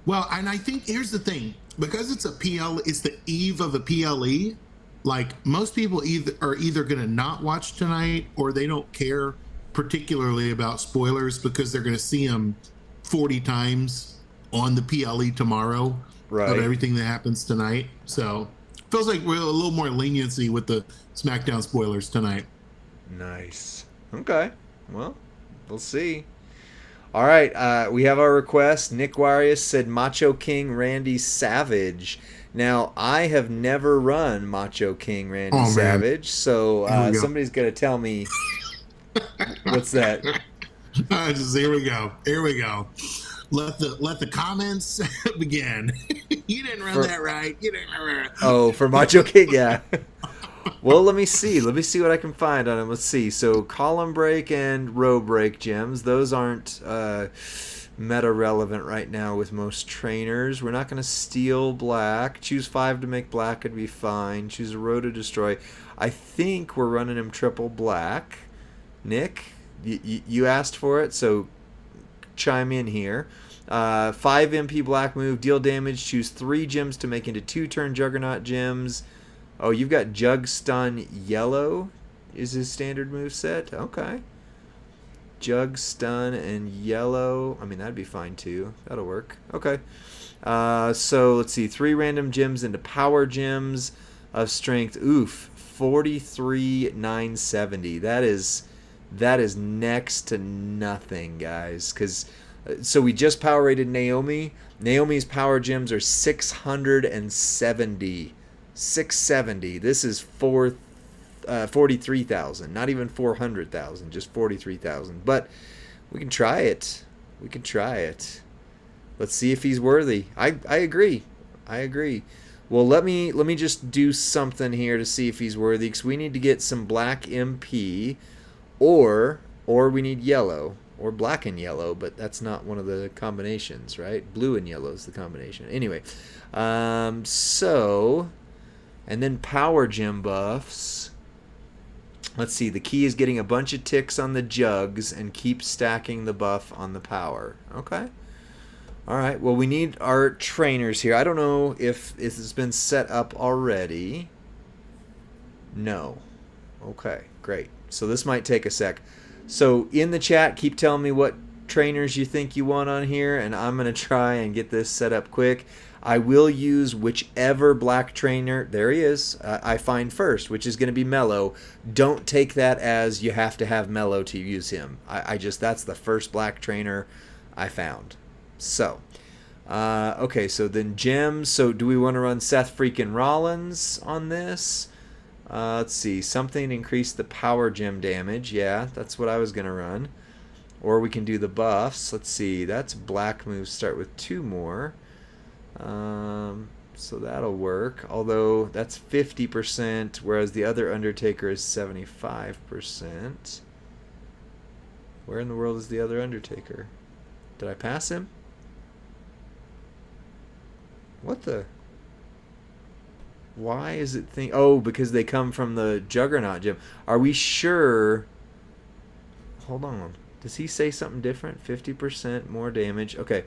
Well, and I think here's the thing, because it's it's the eve of a PLE. Like, most people are either going to not watch tonight, or they don't care particularly about spoilers because they're going to see them 40 times on the PLE tomorrow of everything that happens tonight. So it feels like we're a little more leniency with the SmackDown spoilers tonight. Nice. Okay. Well, we'll see. All right. We have our request. Nick Warius said Macho King Randy Savage. Now, I have never run Macho King Randy Savage, so somebody's going to tell me. What's that? Here we go. Let the comments begin. You didn't run that right. You didn't run. Oh, for Macho King, yeah. Well, let me see what I can find on him. Let's see. So column break and row break gems, those aren't meta relevant right now with most trainers. We're not going to steal black. Choose 5 to make black would be fine. Choose a row to destroy. I think we're running him triple black. Nick, you asked for it, so chime in here. 5 MP black move, deal damage, choose 3 gems to make into 2-turn Juggernaut gems. Oh, you've got Jug Stun Yellow is his standard move set. Okay. Jug Stun and Yellow. I mean, that'd be fine too. That'll work. Okay. So let's see. 3 random gems into power gems of strength. Oof. 43,970. That is next to nothing, guys, because So we just power rated Naomi. Naomi's power gems are 670. 670. This is 43,000. Not even 400,000, just 43,000. But we can try it. We can try it. Let's see if he's worthy. I agree. I agree. Well, let me just do something here to see if he's worthy, because we need to get some black MP, or we need yellow, or black and yellow, but that's not one of the combinations, right? Blue and yellow is the combination. Anyway, so, and then power gem buffs. Let's see. The key is getting a bunch of ticks on the jugs and keep stacking the buff on the power. Okay. All right. Well, we need our trainers here. I don't know if this has been set up already. No. Okay. Great. So this might take a sec. So in the chat, keep telling me what trainers you think you want on here, and I'm going to try and get this set up quick. I will use whichever black trainer, there he is, I find first, which is going to be Mellow. Don't take that as you have to have Mellow to use him. I just, that's the first black trainer I found. So, okay, so then gems. So do we want to run Seth freaking Rollins on this? Let's see, something increase the power gem damage. Yeah, that's what I was going to run. Or we can do the buffs. Let's see, that's black moves start with 2 more. So that'll work. Although that's 50%, whereas the other Undertaker is 75%. Where in the world is the other Undertaker? Did I pass him? What the? Why is it think? Oh, because they come from the Juggernaut gym. Are we sure? Hold on. Does he say something different? 50% more damage. Okay.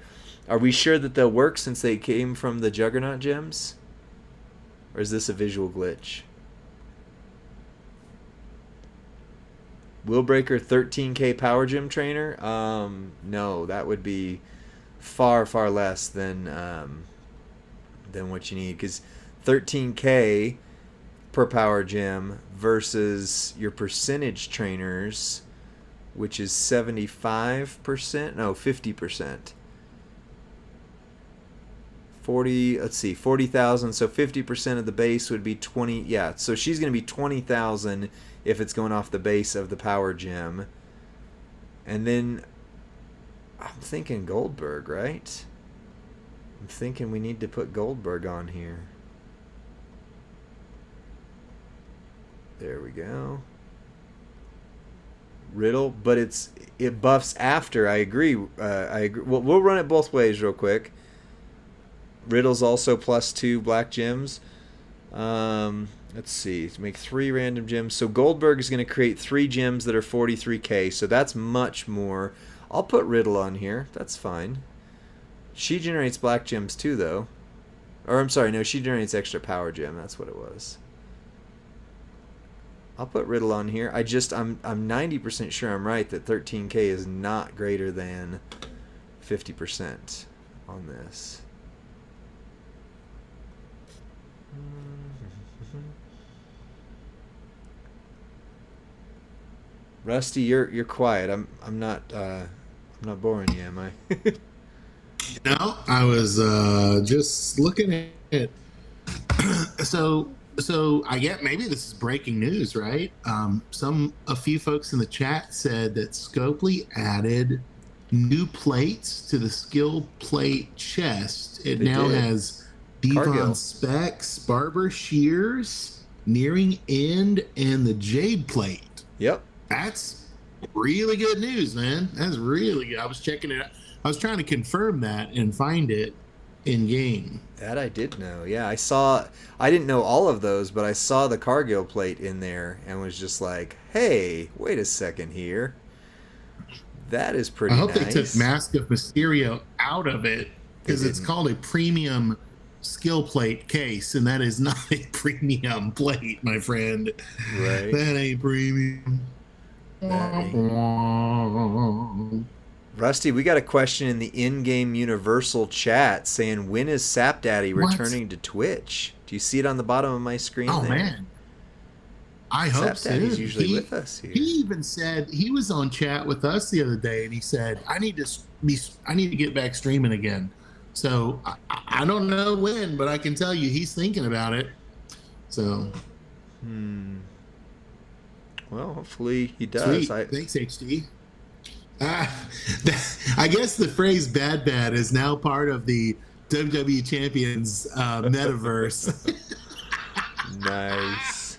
Are we sure that they'll work since they came from the Juggernaut gems? Or is this a visual glitch? Willbreaker 13k power gem trainer? No, that would be far, far less than what you need, because 13k per power gem versus your percentage trainers, which is 75%, no, 50%. 40, let's see, 40,000, so 50% of the base would be 20, yeah, so she's going to be 20,000 if it's going off the base of the power gem. And then I'm thinking Goldberg, right? I'm thinking we need to put Goldberg on here. There we go. Riddle, but it buffs after. I agree. I agree. We'll run it both ways real quick. Riddle's also +2 black gems. Let's see. To make 3 random gems. So Goldberg is going to create 3 gems that are 43k. So that's much more. I'll put Riddle on here. That's fine. She generates black gems too, though. Or I'm sorry, no, she generates extra power gem. That's what it was. I'll put Riddle on here. I'm 90% sure I'm right that 13k is not greater than 50% on this. Rusty, you're quiet. I'm not boring you, am I? No, I was just looking at so I get maybe this is breaking news, right? A few folks in the chat said that Scopely added new plates to the skill plate chest. It now has Devon Specs, Barber Shears, Nearing End, and the Jade plate. Yep. That's really good news, man. That's really good. I was checking it out. I was trying to confirm that and find it in game. That I did know. Yeah, I didn't know all of those, but I saw the Cargill plate in there and was just like, hey, wait a second here. That is pretty nice. I hope they took Mask of Mysterio out of it, because it's called a premium skill plate case, and that is not a premium plate, my friend. Right. That ain't premium. Rusty, we got a question in the in-game Universal chat saying, when is Sap Daddy returning to Twitch? Do you see it on the bottom of my screen? Oh, there? Man. I hope so. He's usually with us here. He even said he was on chat with us the other day, and he said, I need to get back streaming again. So I don't know when, but I can tell you he's thinking about it. So, well, hopefully he does. Sweet. Thanks, HD. I guess the phrase "bad bad" is now part of the WWE Champions metaverse. Nice.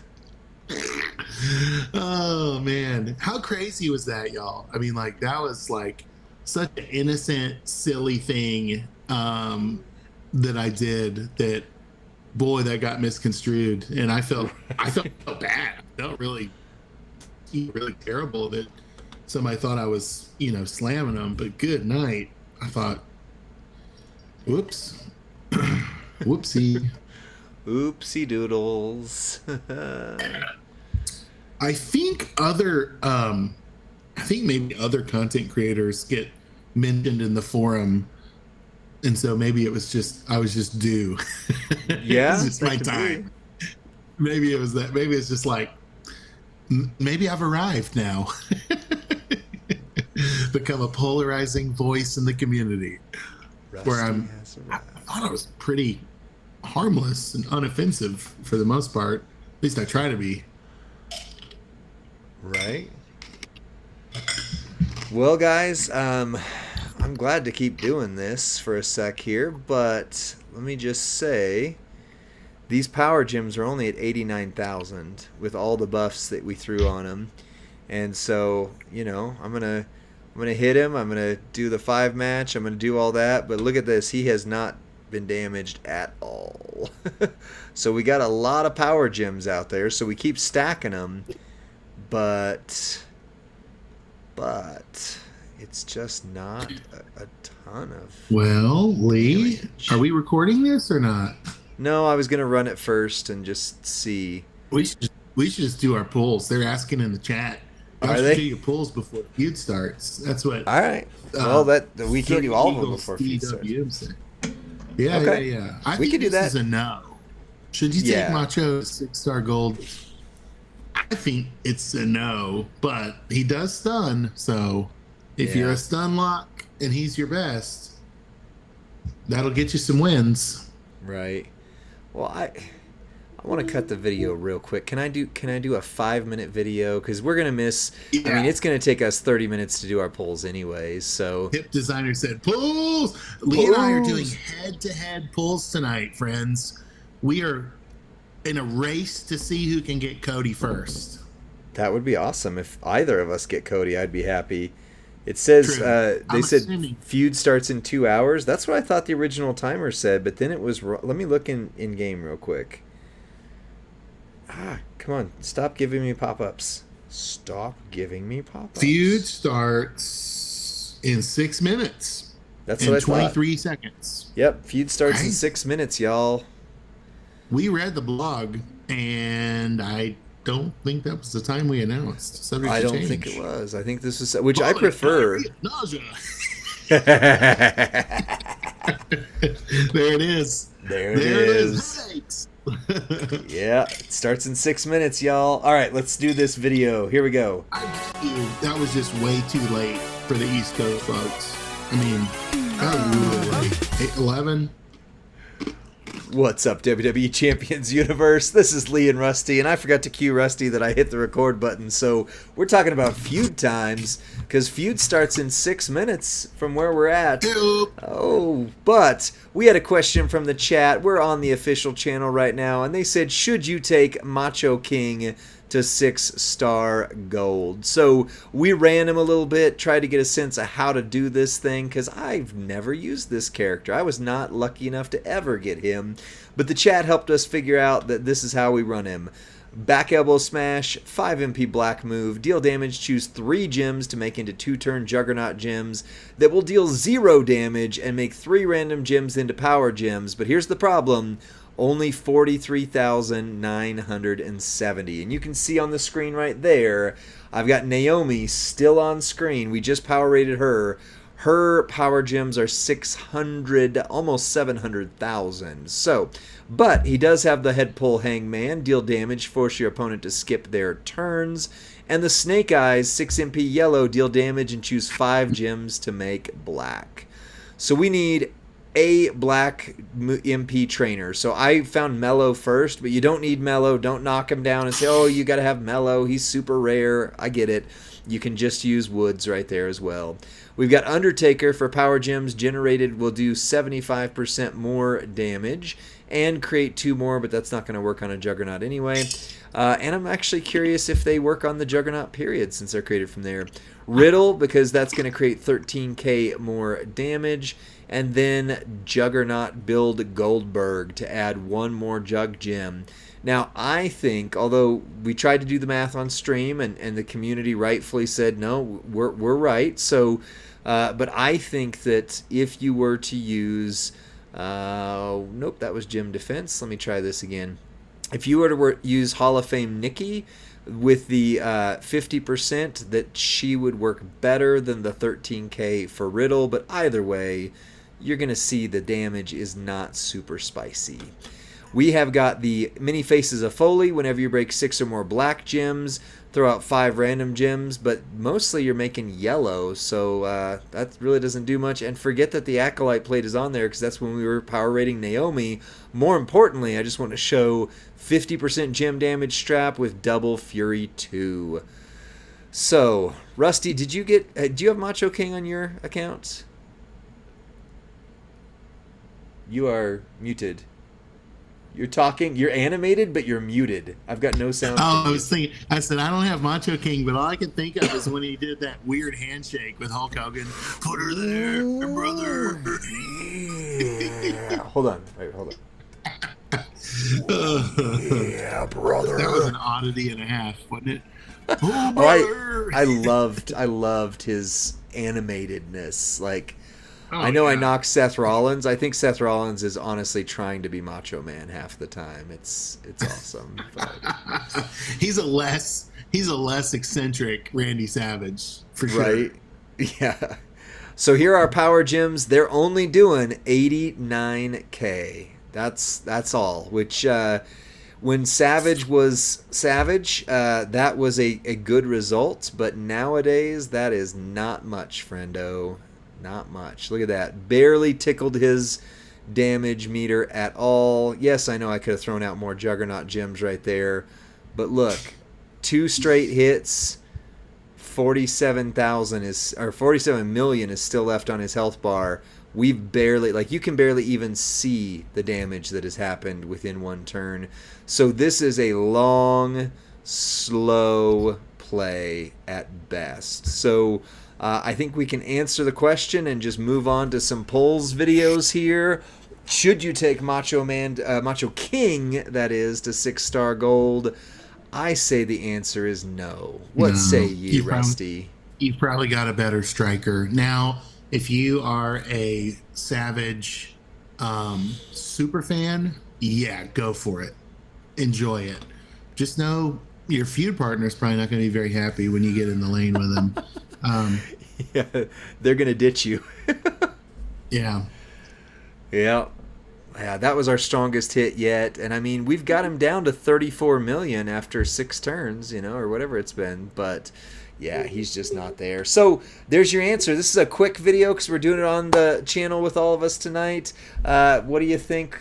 Oh man, how crazy was that, y'all? I mean, like, that was like such an innocent, silly thing that I did. That, boy, that got misconstrued, and I felt bad. I felt really terrible that somebody thought I was, slamming them. But good night. I thought, whoops, whoopsie. Oopsie doodles. I think maybe other content creators get mentioned in the forum, and so maybe I was just due. Yeah, it's just my time. Maybe it was that. Maybe it's just like, maybe I've arrived now. Become a polarizing voice in the community. Rusty where I thought I was pretty harmless and unoffensive for the most part. At least I try to be. Right. Well, guys, I'm glad to keep doing this for a sec here, but let me just say, these power gems are only at 89,000 with all the buffs that we threw on them, and so I'm gonna hit him. I'm gonna do the 5 match. I'm gonna do all that, but look at this. He has not been damaged at all. So we got a lot of power gems out there, so we keep stacking them, but it's just not a ton of Lee, damage. Are we recording this or not? No, I was gonna run it first and just see. We should just do our polls. They're asking in the chat. Are they? Do your polls before feud starts. That's what. All right. Well, we can do all of them before feud starts. Yeah, okay. yeah. We can do that. This is a no. Should you take Macho 6-star gold? I think it's a no, but he does stun. So if you're a stun lock and he's your best, that'll get you some wins. Right. Well, I want to cut the video real quick. Can I do a 5-minute video? Because we're gonna miss. Yeah. I mean, it's gonna take us 30 minutes to do our polls anyways. So Hip Designer said polls. Lee and I are doing head-to-head polls tonight, friends. We are in a race to see who can get Cody first. That would be awesome. If either of us get Cody, I'd be happy. It says they said feud starts in 2 hours. That's what I thought the original timer said, but then it was. Let me look in game real quick. Come on. Stop giving me pop-ups. Stop giving me pop-ups. Feud starts in 6 minutes. That's what I thought. 23 seconds. Yep. Feud starts in 6 minutes, y'all. We read the blog, and I don't think that was the time we announced. I don't think it was. I think this is... Which I prefer. There it is. There it is. Yeah, it starts in 6 minutes, y'all. All right, let's do this video. Here we go. That was just way too late for the East Coast folks. I mean, that was really late. 11. What's up, WWE Champions Universe? This is Lee and Rusty, and I forgot to cue Rusty that I hit the record button. So we're talking about feud times, because feud starts in 6 minutes from where we're at. Oh, but we had a question from the chat. We're on the official channel right now, and they said, should you take Macho King to 6-star gold? So we ran him a little bit, tried to get a sense of how to do this thing, because I've never used this character. I was not lucky enough to ever get him, but the chat helped us figure out that this is how we run him. Back elbow smash, 5 MP black move, deal damage, choose 3 gems to make into 2-turn juggernaut gems that will deal 0 damage and make 3 random gems into power gems. But here's the problem: only 43,970. And you can see on the screen right there, I've got Naomi still on screen. We just power rated her. Her power gems are 600, almost 700,000. So, but he does have the head pull hangman, deal damage, force your opponent to skip their turns. And the snake eyes, 6 MP yellow, deal damage and choose 5 gems to make black. So we need a black MP trainer. So I found Mellow first, but you don't need Mellow. Don't knock him down and say, oh, you got to have Mellow. He's super rare. I get it. You can just use Woods right there as well. We've got Undertaker for power gems generated will do 75% more damage and create 2 more, but that's not going to work on a Juggernaut anyway. And I'm actually curious if they work on the Juggernaut period since they're created from there. Riddle, because that's going to create 13k more damage. And then Juggernaut build Goldberg to add 1 more Jug Gem. Now, I think, although we tried to do the math on stream and the community rightfully said, no, we're right. So, but I think that if you were to use, nope, that was Gem Defense. Let me try this again. If you were to use Hall of Fame Nikki with the 50%, that she would work better than the 13k for Riddle. But either way, you're going to see the damage is not super spicy. We have got the mini faces of Foley. Whenever you break 6 or more black gems, throw out 5 random gems, but mostly you're making yellow, so that really doesn't do much. And forget that the Acolyte plate is on there because that's when we were power rating Naomi. More importantly, I just want to show 50% gem damage strap with double Fury 2. So, Rusty, did you get? Do you have Macho King on your account? You are muted. You're talking, you're animated, but you're muted. I've got no sound. Oh, I was thinking, I said, I don't have Macho King, but all I can think of is when he did that weird handshake with Hulk Hogan. Put her there, brother. Yeah. Hold on. Wait, hold on. Yeah, brother. That was an oddity and a half, wasn't it? Oh, brother. I loved his animatedness. Like, I know I knocked Seth Rollins. I think Seth Rollins is honestly trying to be Macho Man half the time. It's awesome. But... he's a less eccentric Randy Savage for sure. Right? Yeah. So here are power gems. They're only doing 89k. That's all. Which when Savage was Savage, that was a good result. But nowadays, that is not much, friendo. Not much. Look at that. Barely tickled his damage meter at all. Yes, I know I could have thrown out more Juggernaut gems right there. But look, 2 straight hits, 47,000 is, or 47 million is still left on his health bar. We've barely, like, you can barely even see the damage that has happened within 1 turn. So this is a long, slow play at best. So I think we can answer the question and just move on to some polls videos here. Should you take Macho King, that is, to 6-star gold? I say the answer is no. What say ye, Rusty? You've probably got a better striker. Now, if you are a Savage super fan, yeah, go for it. Enjoy it. Just know your feud partner is probably not going to be very happy when you get in the lane with him. Yeah, they're gonna ditch you. Yeah. Yeah, that was our strongest hit yet, and I mean we've got him down to 34 million after 6 turns, or whatever it's been. But yeah, he's just not there. So there's your answer. This is a quick video because we're doing it on the channel with all of us tonight. What do you think?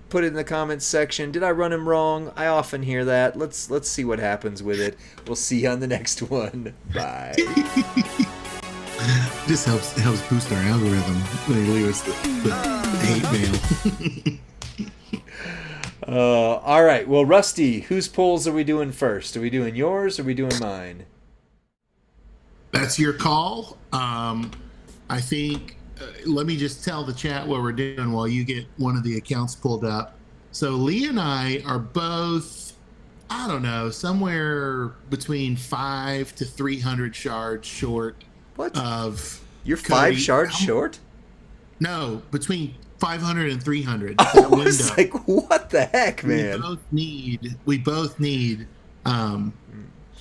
Put it in the comments section. Did I run him wrong? I often hear that. Let's see what happens with it. We'll see you on the next one. Bye. Just helps boost our algorithm when they leave us the hate mail. All right. Well, Rusty, whose polls are we doing first? Are we doing yours or are we doing mine? That's your call. I think, let me just tell the chat what we're doing while you get one of the accounts pulled up. So Lee and I are both, I don't know, somewhere between 500 to 300 shards short. What? Of You're Cody. 5 shards short? No, between 500 and 300. I was like, what the heck, man? We both need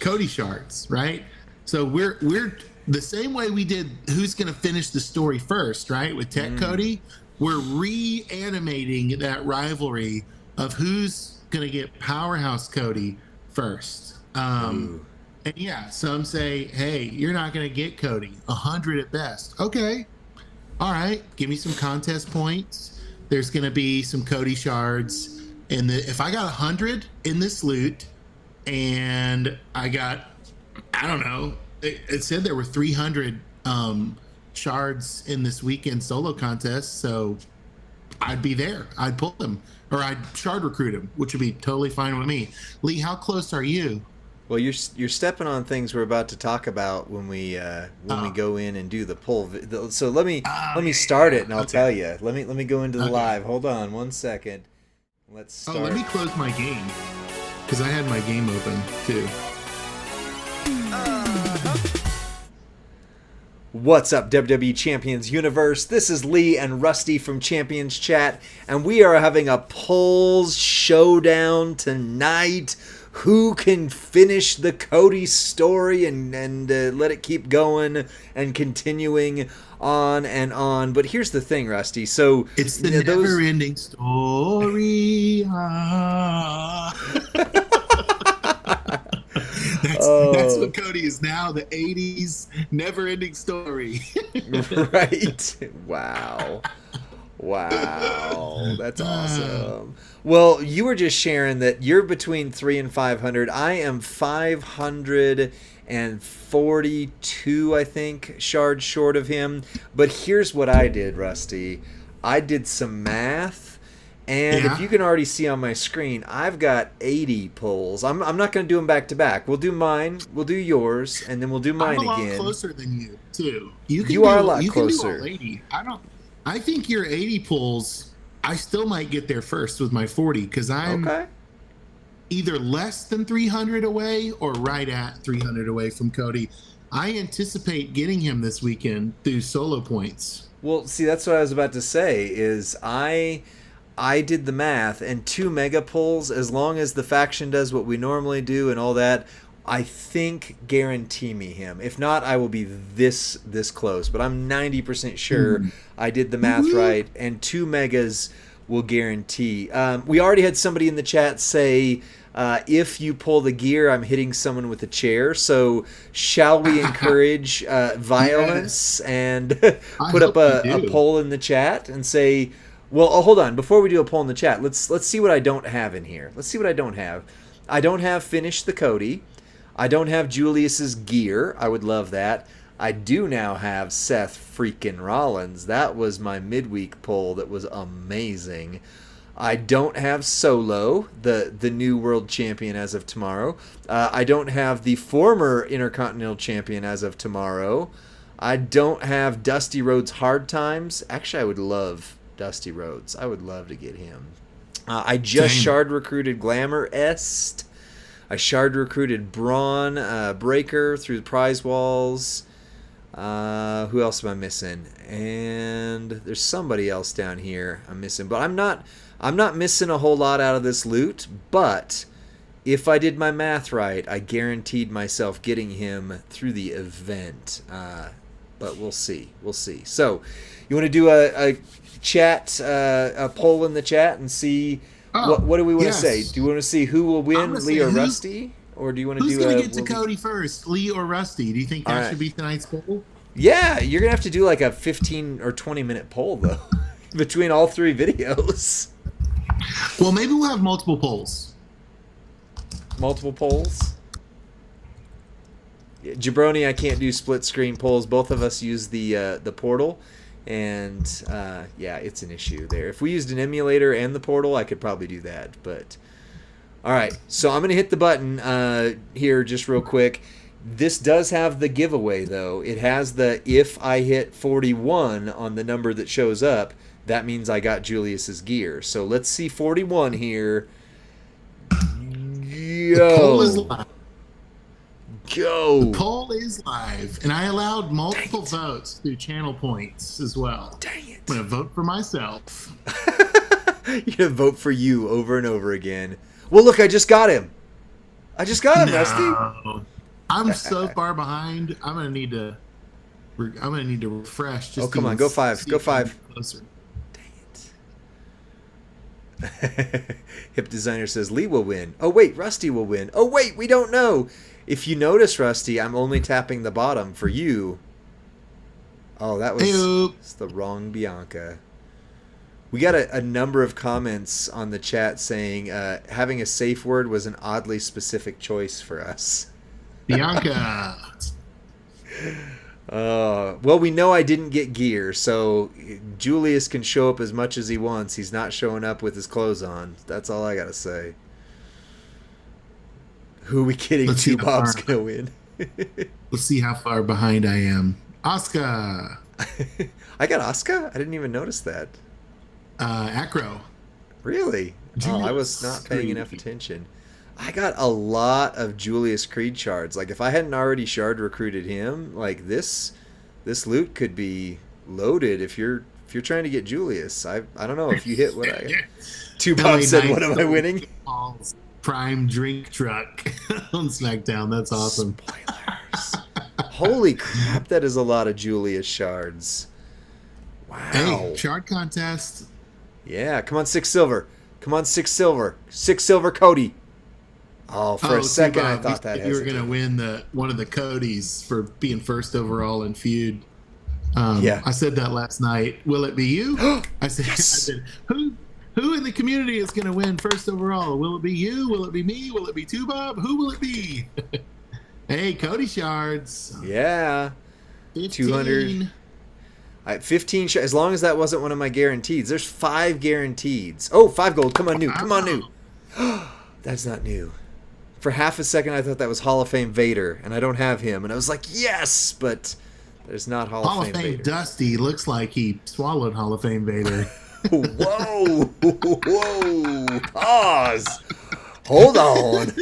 Cody shards, right? So we're the same way we did who's going to finish the story first, right? With Tech Cody, we're reanimating that rivalry of who's going to get Powerhouse Cody first. And yeah, some say, hey, you're not going to get Cody. 100 at best. Okay. All right. Give me some contest points. There's going to be some Cody shards. And if I got 100 in this loot and I got, I don't know, it said there were 300 shards in this weekend solo contest. So I'd be there. I'd pull them, or I'd shard recruit him, which would be totally fine with me. Lee, how close are you? Well, you're stepping on things we're about to talk about when we go in and do the pull. So let me start it, and I'll tell you. Let me go into the live. Hold on 1 second. Let's start. Oh, let me close my game because I had my game open too. What's up, WWE Champions Universe? This is Lee and Rusty from Champions Chat, and we are having a polls showdown tonight. Who can finish the Cody story and let it keep going and continuing on and on? But here's the thing, Rusty. So it's the never-ending story. That's what Cody is now, the 80s never-ending story. Right. Wow. That's awesome. Well, you were just sharing that you're between 300 and 500. I am 542, I think, shards short of him. But here's what I did, Rusty. I did some math. And if you can already see on my screen, I've got 80 pulls. I'm not going to do them back to back. We'll do mine, we'll do yours, and then we'll do mine again. I'm a lot closer than you, too. You are a lot closer. Can do all 80. I think your 80 pulls, I still might get there first with my 40 because I'm either less than 300 away or right at 300 away from Cody. I anticipate getting him this weekend through solo points. Well, see, that's what I was about to say is I did the math, and 2 mega pulls, as long as the faction does what we normally do and all that, I think guarantee me him. If not, I will be this close. But I'm 90% sure I did the math right, and 2 megas will guarantee. We already had somebody in the chat say, if you pull the gear, I'm hitting someone with a chair. So shall we encourage violence and put up a poll in the chat and say, well, hold on. Before we do a poll in the chat, let's see what I don't have in here. Let's see what I don't have. I don't have Finish the Cody. I don't have Julius's gear. I would love that. I do now have Seth freaking Rollins. That was my midweek poll that was amazing. I don't have Solo, the new world champion as of tomorrow. I don't have the former Intercontinental champion as of tomorrow. I don't have Dusty Rhodes Hard Times. Actually, I would love Dusty Rhodes. I would love to get him. I just shard recruited Glamour Est. I shard recruited Braun Breaker through the prize walls. Who else am I missing? And there's somebody else down here I'm missing. But I'm not missing a whole lot out of this loot. But if I did my math right, I guaranteed myself getting him through the event. But we'll see. So you want to do a chat, a poll in the chat and see what do we want to say? Do you want to see who will win, Lee or Rusty? Or do you want to do who's going to get to Cody first, Lee or Rusty? Do you think that should be tonight's poll? Yeah, you're going to have to do like a 15 or 20 minute poll, though, between all 3 videos. Well, maybe we'll have multiple polls. Multiple polls? Jabroni, I can't do split screen polls. Both of us use the portal. And yeah, it's an issue there. If we used an emulator and the portal, I could probably do that. But all right, so I'm gonna hit the button here just real quick. This does have the giveaway though. It has the if I hit 41 on the number that shows up, that means I got Julius's gear. So let's see 41 here. Go. The poll is live, and I allowed multiple votes through channel points as well. Dang it. I'm going to vote for myself. You're going to vote for you over and over again. Well, look, I just got him. Rusty. I'm so far behind. I'm going to need to I'm gonna need to refresh. Just Oh, come to on, go 5. see Go if I'm 5. closer. Hip Designer says Lee will win. Oh, wait, Rusty will win. Oh, wait, we don't know. If you notice, Rusty, I'm only tapping the bottom for you. Oh, that was Hey-o. it's the wrong Bianca. We got a number of comments on the chat saying having a safe word was an oddly specific choice for us. Bianca. Well, we know I didn't get gear, so Julius can show up as much as he wants. He's not showing up with his clothes on. That's all I gotta say. Who are we kidding? Let's see Two how Bob's far- gonna win. Let's see how far behind I am. Oscar. I got Asuka? I didn't even notice that. Acro. Really? Oh, I was not paying enough attention. I got a lot of Julius Creed shards. Like, if I hadn't already shard recruited him, like this loot could be loaded if you're trying to get Julius. I don't know if you hit what I. Two Bob said, "What am I winning?" Paul's prime drink truck on SmackDown. That's awesome. Spoilers. Holy crap! That is a lot of Julius shards. Wow. Hey, shard contest. Yeah, come on, 6 silver. Come on, 6 silver. 6 silver, Cody. Oh, for a second I thought that you were going to win one of the Codys for being first overall in feud. Yeah. I said that last night. Will it be you? I said, who in the community is going to win first overall? Will it be you? Will it be me? Will it be Two Bob? Who will it be? Hey, Cody shards. Yeah. 15. 200. 15 as long as that wasn't one of my guarantees. There's 5 guarantees. Oh, 5 gold. Come on, new. Come on, new. That's not new. For half a second, I thought that was Hall of Fame Vader, and I don't have him. And I was like, yes, but there's not Hall of Fame Vader. Dusty looks like he swallowed Hall of Fame Vader. Whoa. Whoa. Pause. Hold on.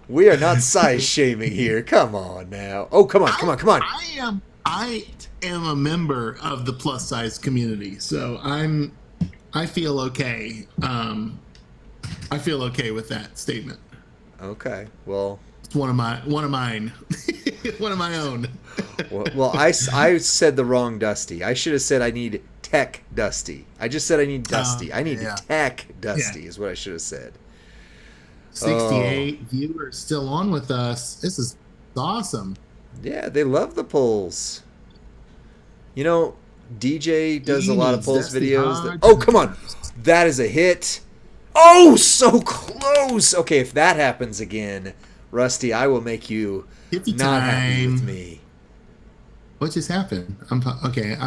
We are not size shaming here. Come on now. Oh, come on. I am a member of the plus size community, so I feel okay. I feel okay with that statement. Okay. Well, it's one of mine, one of my own. well, I said the wrong Dusty. I should have said I need Tech Dusty. I just said I need Dusty. I need Tech Dusty is what I should have said. 68 viewers still on with us. This is awesome. Yeah, they love the polls. You know, DJ does a lot of polls videos. Oh, come on. That is a hit. Oh, so close. Okay, if that happens again, Rusty, I will make you not happy with me. What just happened? I'm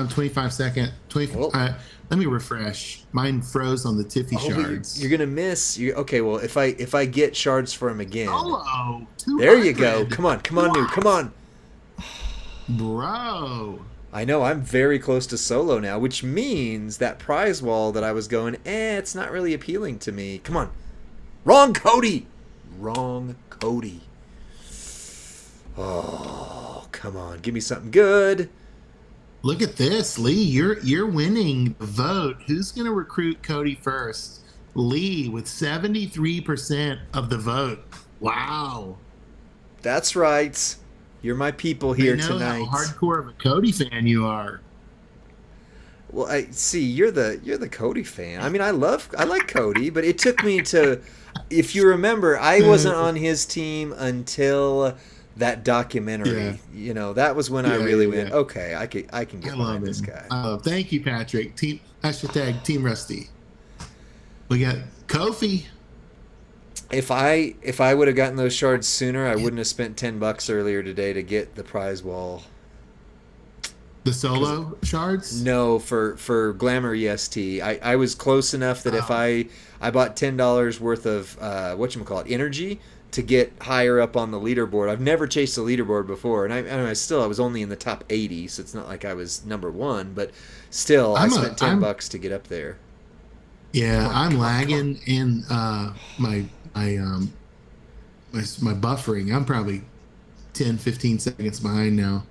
25 second. 20. Well, let me refresh. Mine froze on the Tiffy shards. You're gonna miss. Okay, well, if I get shards for him again. Solo. There you go. Come on, new. Come on. Bro. I know, I'm very close to solo now, which means that prize wall that I was going, it's not really appealing to me. Come on. Wrong Cody. Wrong Cody. Oh, come on. Give me something good. Look at this, Lee. You're winning the vote. Who's going to recruit Cody first? Lee with 73% of the vote. Wow. That's right. You're my people here tonight. How hardcore of a Cody fan you are. Well, I see you're the Cody fan. I mean, I like Cody, but it took me to, if you remember, I wasn't on his team until that documentary. Yeah. You know, that was when I really went, okay, I can get behind this guy. Thank you, Patrick. Hashtag Team Rusty. We got Kofi. If I would have gotten those shards sooner, I wouldn't have spent $10 earlier today to get the prize wall. The solo shards? No, for Glamour EST. I was close enough that if I bought $10 worth of whatchamacallit, energy to get higher up on the leaderboard. I've never chased a leaderboard before, and I was only in the top 80, so it's not like I was number 1, but still I spent $10 to get up there. Yeah, I'm lagging in my buffering. I'm probably 10, 15 seconds behind now.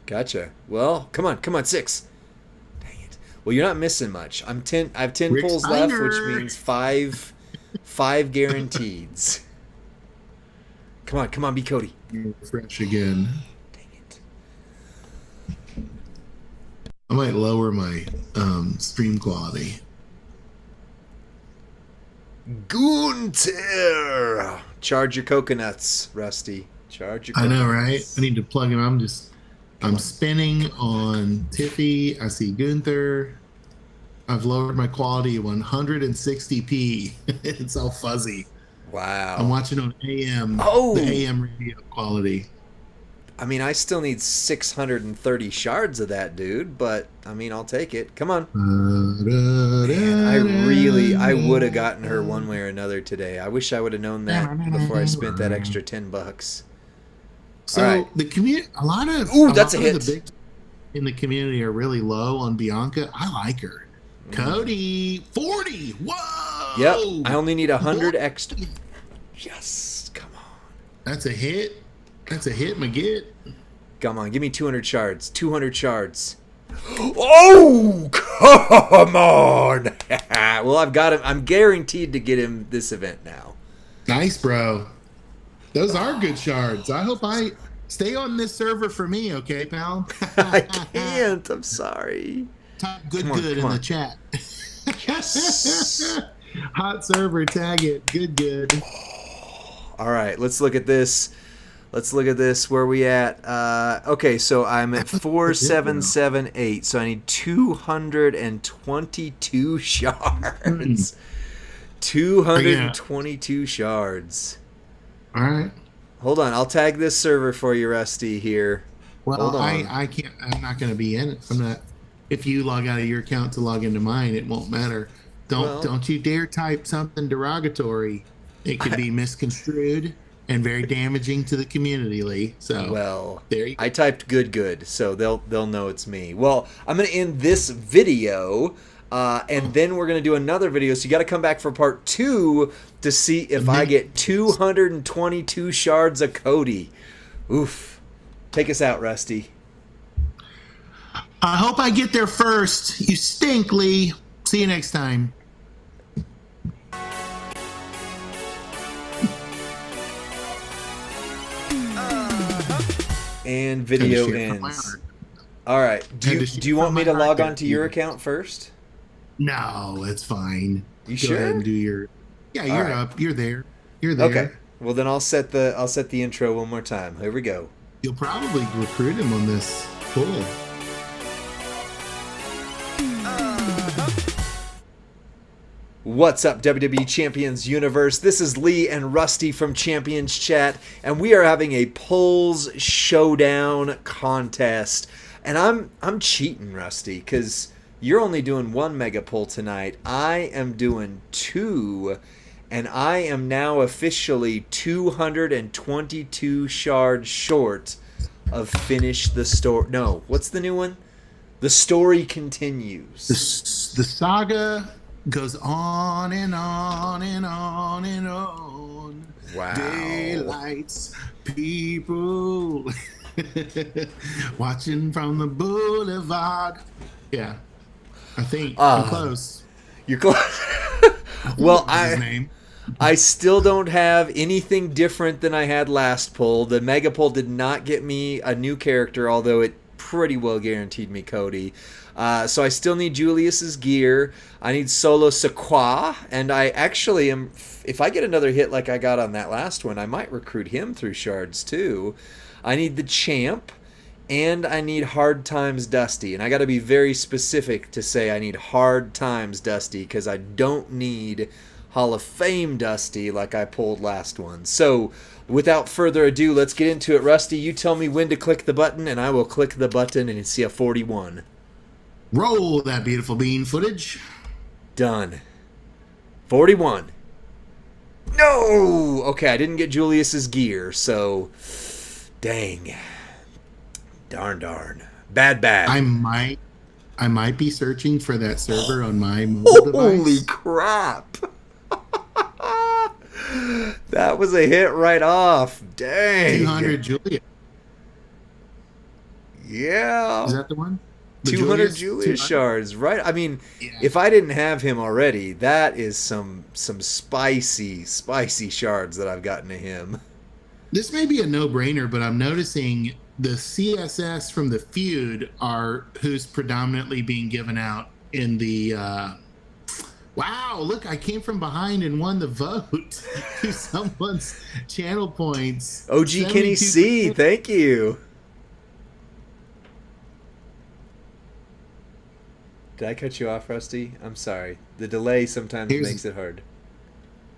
Gotcha. Well, come on, 6. Dang it. Well, you're not missing much. I have 10 Rick pulls Steiner. left, which means 5 guaranteed. Come on, be Cody. Refresh again. Dang it. I might lower my stream quality. Gunter! Charge your coconuts, Rusty. Charge your I coconuts. know, right? I need to plug him. I'm spinning on Tiffy. I see Gunther. I've lowered my quality 160p. It's all fuzzy. Wow. I'm watching on AM. Oh! The AM radio quality. I mean, I still need 630 shards of that, dude, but, I mean, I'll take it. Come on. Man, I would have gotten her one way or another today. I wish I would have known that before I spent that extra $10. So, right. the community, a lot of that's a hit. The big in the community are really low on Bianca. I like her. Cody, 40. Whoa! Yep. I only need 100 extra. Yes. Come on. That's a hit. That's a hit, McGitt. Come on. Give me 200 shards. 200 shards. Oh, come on. Well, I've got him. I'm guaranteed to get him this event now. Nice, bro. Those are good shards. I hope I stay on this server for me, okay, pal? I can't. I'm sorry. Type good in the chat. Yes. Hot server, tag it. Good. All right, let's look at this. Where we at? Okay, so I'm at 4778. So I need 222 shards. 222 shards. All right. Hold on, I'll tag this server for you, Rusty. Here. Well, I can't. I'm not going to be in it. I'm not. If you log out of your account to log into mine, it won't matter. Don't you dare type something derogatory. It could be misconstrued and very damaging to the community, Lee. So there you go. I typed good, so they'll know it's me. Well, I'm gonna end this video, and then we're gonna do another video. So you got to come back for part 2 to see if I get 222 shards of Cody. Oof! Take us out, Rusty. I hope I get there first. You stink, Lee. See you next time. And video ends. All right. Do you want me to log on to your account first? No, it's fine. You Go sure? ahead and do your. Yeah, you're right. up. You're there. You're there. Okay. Well, then I'll set the intro one more time. Here we go. You'll probably recruit him on this pool. What's up, WWE Champions Universe? This is Lee and Rusty from Champions Chat, and we are having a Polls Showdown contest. And I'm cheating, Rusty, because you're only doing 1 mega pull tonight. I am doing 2, and I am now officially 222 shards short of Finish the Story. No, what's the new one? The Story Continues. The saga goes on and on and on and on. Wow. Daylights, people watching from the boulevard. Yeah, I think I'm close. You're close. Well, his name. I still don't have anything different than I had last poll. The mega poll did not get me a new character, although it pretty well guaranteed me Cody. So I still need Julius's gear. I need Solo Sequa, and I actually am. If I get another hit like I got on that last one, I might recruit him through shards too. I need the champ, and I need Hard Times Dusty. And I got to be very specific to say I need Hard Times Dusty because I don't need Hall of Fame Dusty like I pulled last one. So without further ado, let's get into it. Rusty, you tell me when to click the button, and I will click the button and see a 41. Roll that beautiful bean footage. Done. 41. No! Okay, I didn't get Julius's gear, so dang. Darn. Bad. I might be searching for that server on my mobile device. Holy crap. That was a hit right off. Dang. 200 Julius. Yeah. Is that the one? 200 Julius shards, right? I mean, if I didn't have him already, that is some spicy shards that I've gotten to him. This may be a no-brainer, but I'm noticing the CSS from the feud are who's predominantly being given out in the. Wow! Look, I came from behind and won the vote to someone's channel points. OG Kenny C, thank you. Did I cut you off, Rusty? I'm sorry. The delay sometimes makes it hard.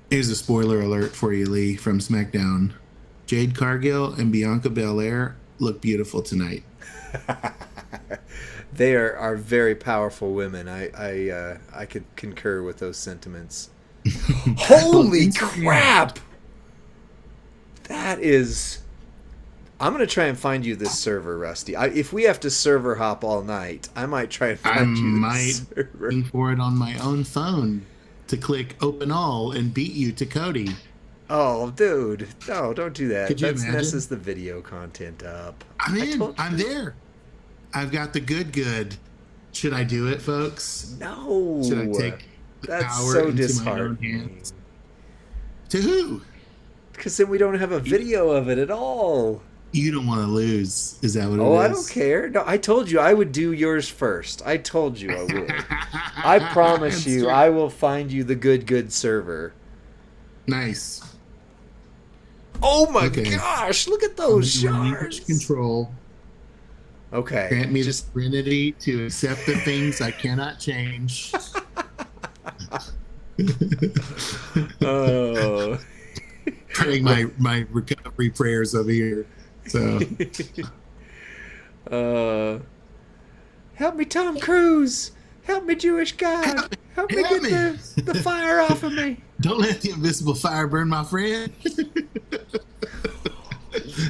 Here's a spoiler alert for you, Lee, from SmackDown. Jade Cargill and Bianca Belair look beautiful tonight. They are very powerful women. I could concur with those sentiments. Holy crap! That is... I'm going to try and find you this server, Rusty. If we have to server hop all night, I might try and find you this server. I might looking for it on my own phone to click open all and beat you to Cody. Oh, dude. No, don't do that. Could you That imagine? messes the video content up. I'm in. I'm there. I've got the good. Should I do it, folks? No. Should I take the That's power so into my own disheartening. hands? To who? Because then we don't have a video of it at all. You don't want to lose. Is that what it is? Oh, I don't care. No, I told you I would do yours first. I told you I would. I promise That's you true. I will find you the good server. Nice. Oh my Okay. gosh, look at those Relinquish shards. control. Okay. Grant me just the serenity to accept the things I cannot change. Oh. Praying my recovery prayers over here. So Help me, Tom Cruise. Help me, Jewish God. Help me Help get the fire off of me. don't let the invisible fire burn my friend.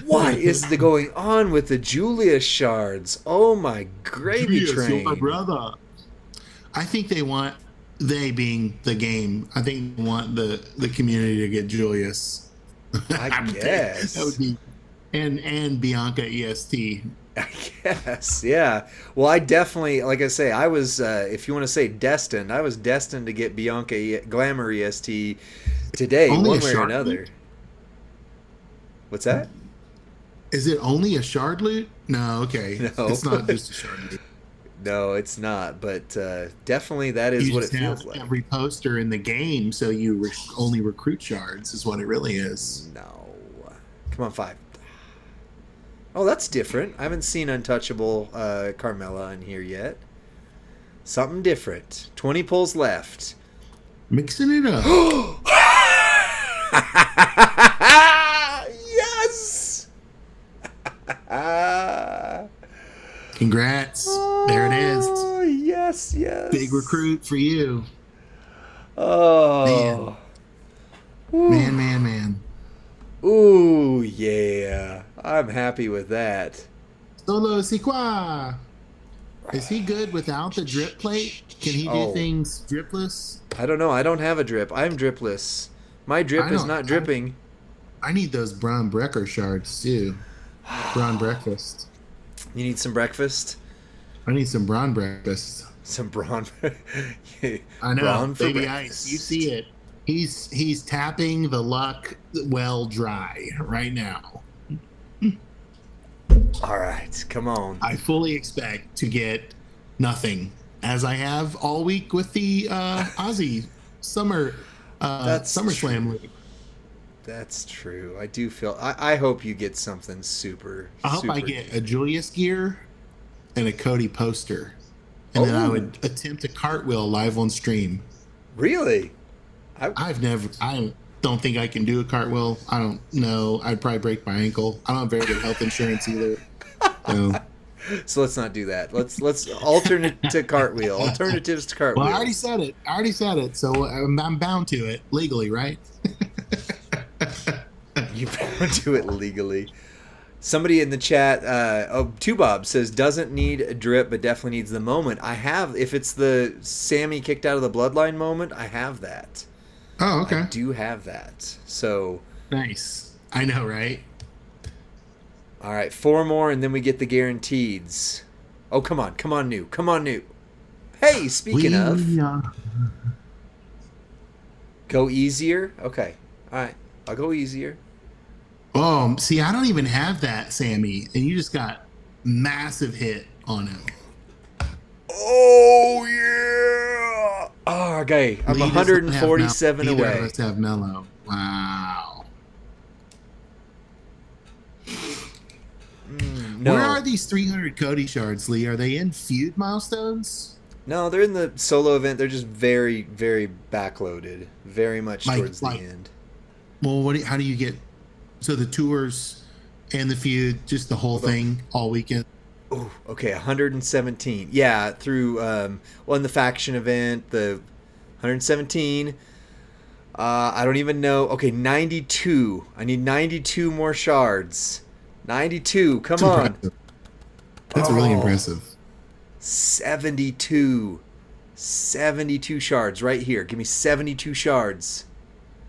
What is going on with the Julius shards? Oh my gravy Yes, you're train. my brother. I think they being the game. I think they want the community to get Julius. I guess. That would be and Bianca EST. I guess, yeah. Well, I definitely, like I say, I was, if you want to say destined, I was destined to get Bianca Glamour EST today, Only one a way or shard another. loot? What's that? Is it only a shard loot? No, okay. No. It's not just a shard loot. No, it's not, but definitely that is You what it just have feels like. every poster in the game, so you only recruit shards, is what it really is. No. Come on, 5. Oh, that's different. I haven't seen Untouchable Carmella in here yet. Something different. 20 pulls left. Mixing it up. Yes! Congrats. There it is. Oh, yes, yes. Big recruit for you. Oh. Man. Ooh, yeah. I'm happy with that. Solo Sequa. Is he good without the drip plate? Can he do things dripless? I don't know. I don't have a drip. I'm dripless. My drip is not dripping. I need those Braun Brecker shards too. Braun breakfast. You need some breakfast? I need some Braun breakfast. Some brawn. I know, Brawn for baby breakfast. ice. You see it. He's tapping the luck well dry right now. All right, come on. I fully expect to get nothing, as I have all week with the Aussie SummerSlam League. That's true. I do feel. I hope you get something super. I hope I super get good. a Julius gear and a Cody poster, and then I Oh. would attempt a cartwheel live on stream. Really? I don't think I can do a cartwheel. I don't know. I'd probably break my ankle. I don't have very good health insurance either. So. So let's not do that. Let's alternate to cartwheel. Alternatives to cartwheel. Well, I already said it. So I'm bound to it legally, right? You better do it legally. Somebody in the chat, Two Bob says doesn't need a drip, but definitely needs the moment. I have. If it's the Sammy kicked out of the bloodline moment, I have that. Oh, okay. I do have that. So Nice. I know, right? all right, 4 more, and then we get the guaranteeds. Oh, come on, new. Hey, speaking of, go easier. Okay, all right, I'll go easier. Oh, see, I don't even have that, Sammy, and you just got massive hit on him. Oh yeah! Oh, okay, I'm Lee does not have 147 Mellow. Neither of away. us have Mellow. Wow. No, Where are these 300 Cody shards, Lee? Are they in feud milestones? no, they're in the solo event. They're just very, very backloaded. Very much towards the end. Well, how do you get? So the tours and the feud, just the whole thing, all weekend. Oh, okay, 117. Yeah, through well, in the faction event, the 117. I don't even know. Okay, 92. I need 92 more shards. 92. Come That's on. impressive. That's really impressive. 72. 72 shards right here. Give me 72 shards.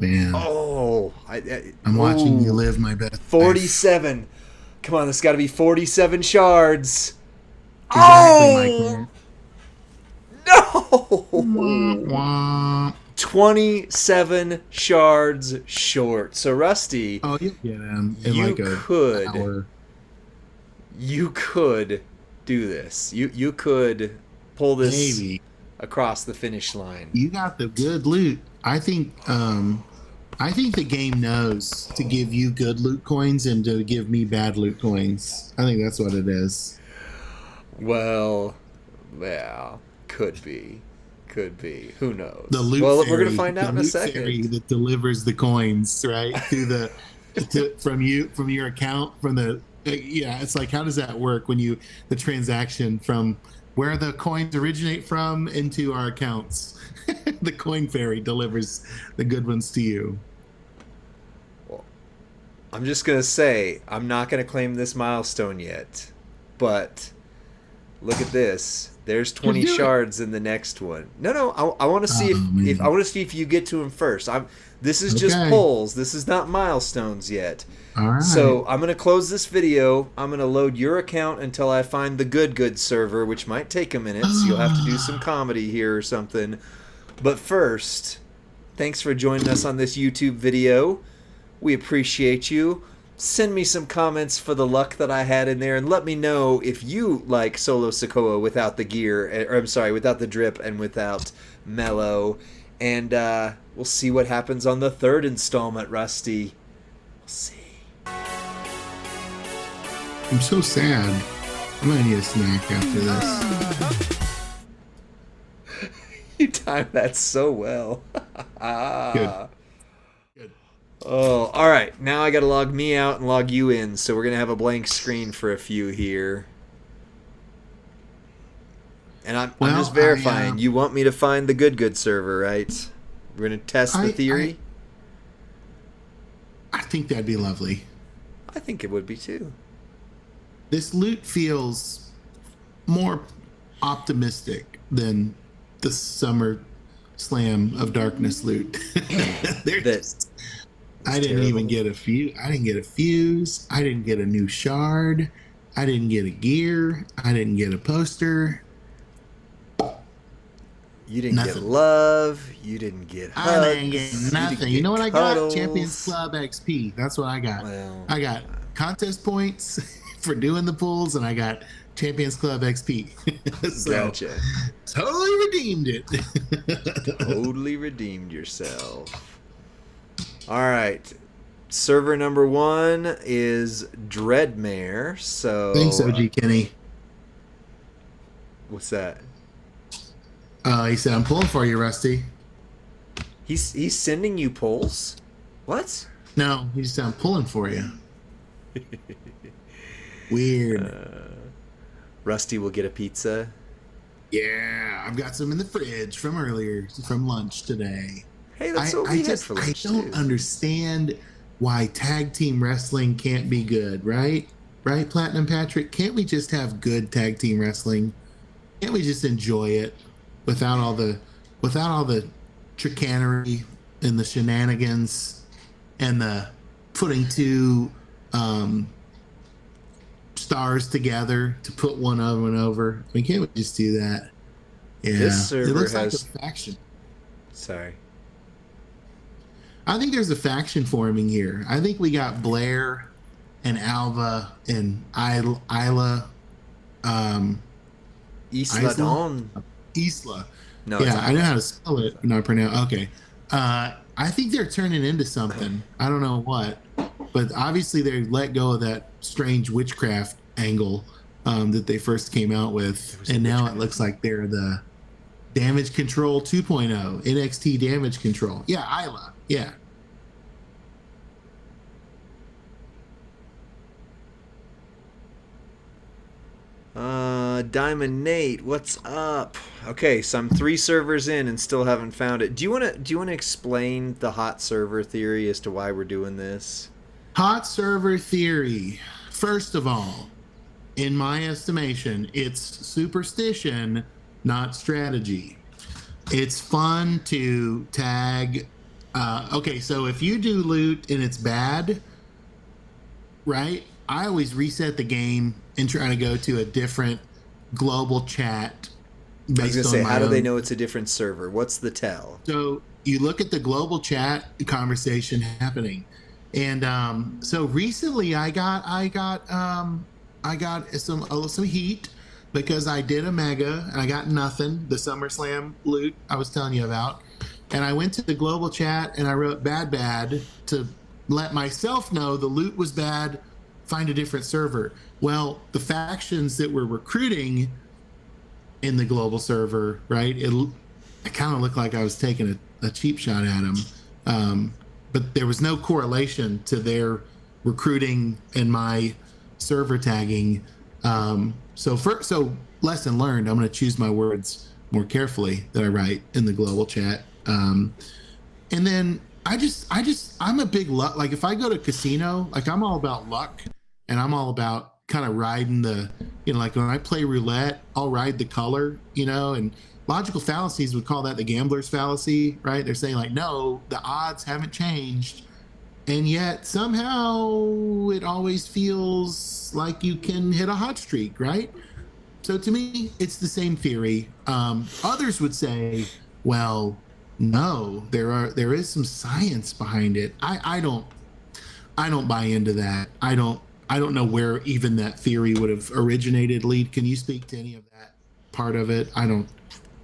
Man, Oh, I'm watching you live my best. 47. Life. Come on, this got to be 47 shards. Exactly, Oh! Michael. No! 27 shards short. So, Rusty. Oh, you get him in you like a could. hour. You could do this. You could pull this across the finish line. You got the good loot. I think the game knows to give you good loot coins and to give me bad loot coins. I think that's what it is. Well, yeah, could be. Who knows? The loot well, fairy, we're gonna find out in a second. Fairy that delivers the coins, right? Through from your account from the yeah. It's like, how does that work when the transaction from where the coins originate from into our accounts? The coin fairy delivers the good ones to you. Well, I'm just gonna say I'm not gonna claim this milestone yet, but look at this. There's 20 shards in the next one. No, I want to see if I want to see if you get to him first. This is just polls. This is not milestones yet. All right. So I'm gonna close this video. I'm gonna load your account until I find the good server, which might take a minute. So you'll have to do some comedy here or something. But first, thanks for joining us on this YouTube video. We appreciate you. Send me some comments for the luck that I had in there, and let me know if you like Solo Sokoa without the gear, or I'm sorry, without the drip and without Mellow. And we'll see what happens on the third installment, Rusty. We'll see. I'm so sad. I'm gonna need a snack after this. You timed that so well. Good. Oh, all right. Now I got to log me out and log you in, so we're going to have a blank screen for a few here. And I'm just verifying. You want me to find the good server, right? We're going to test the theory? I think that'd be lovely. I think it would be, too. This loot feels more optimistic than the Summer Slam of Darkness loot. I didn't even get a fuse. I didn't get a fuse. I didn't get a new shard. I didn't get a gear. I didn't get a poster. You didn't get love. You didn't get hugs. I didn't get nothing. You know what cuddles. I got? Champions Club XP. That's what I got. Well, I got contest points for doing the pulls, and I got Champions Club XP. So, gotcha. Totally redeemed it. Totally redeemed yourself. All right. Server number 1 is Dreadmare. So thanks, OG Kenny. What's that? He said, "I'm pulling for you, Rusty." He's sending you polls? What? No, he said, "I'm pulling for you." Weird. Rusty will get a pizza. Yeah, I've got some in the fridge from earlier, from lunch today. Hey, that's what we had for lunch. I don't understand why tag team wrestling can't be good, right? Right, Platinum Patrick? Can't we just have good tag team wrestling? Can't we just enjoy it without all the chicanery and the shenanigans and the putting two stars together to put one other one over? I mean, can't we just do that? Yeah, This server it looks has like a faction. Sorry. I think there's a faction forming here. I think we got Blair and Alva and Isla. Um, Isla Isla? Dawn. Isla. No, it's Yeah, I know Isla. how to spell it. Not pronounce. Okay. I think they're turning into something. I don't know what, but obviously they let go of that strange witchcraft angle that they first came out with, and now it looks like they're the Damage Control 2.0, NXT Damage Control. Yeah, Isla. Yeah. Diamond Nate, what's up? Okay, so I'm 3 servers in and still haven't found it. Do you wanna explain the hot server theory as to why we're doing this? Hot server theory. First of all, in my estimation, it's superstition, not strategy. It's fun to tag. Okay, so if you do loot and it's bad, right? I always reset the game and try to go to a different global chat I was based gonna on say, my how do they own. know it's a different server? What's the tell? So you look at the global chat conversation happening, and so recently I got some heat because I did a mega and I got nothing. The SummerSlam loot I was telling you about, and I went to the global chat and I wrote bad to let myself know the loot was bad. Find a different server. Well, the factions that were recruiting in the global server, right? It kind of looked like I was taking a cheap shot at them, but there was no correlation to their recruiting and my server tagging. So lesson learned. I'm going to choose my words more carefully that I write in the global chat. And then I'm a big luck. Like if I go to casino, like I'm all about luck, and I'm all about kind of riding the, like when I play roulette, I'll ride the color, and logical fallacies would call that the gambler's fallacy, right? They're saying like, no, the odds haven't changed. And yet somehow it always feels like you can hit a hot streak, right? So to me, it's the same theory. Others would say, well, no, there is some science behind it. I don't buy into that. I don't know where even that theory would have originated. Lead, can you speak to any of that part of it? I don't.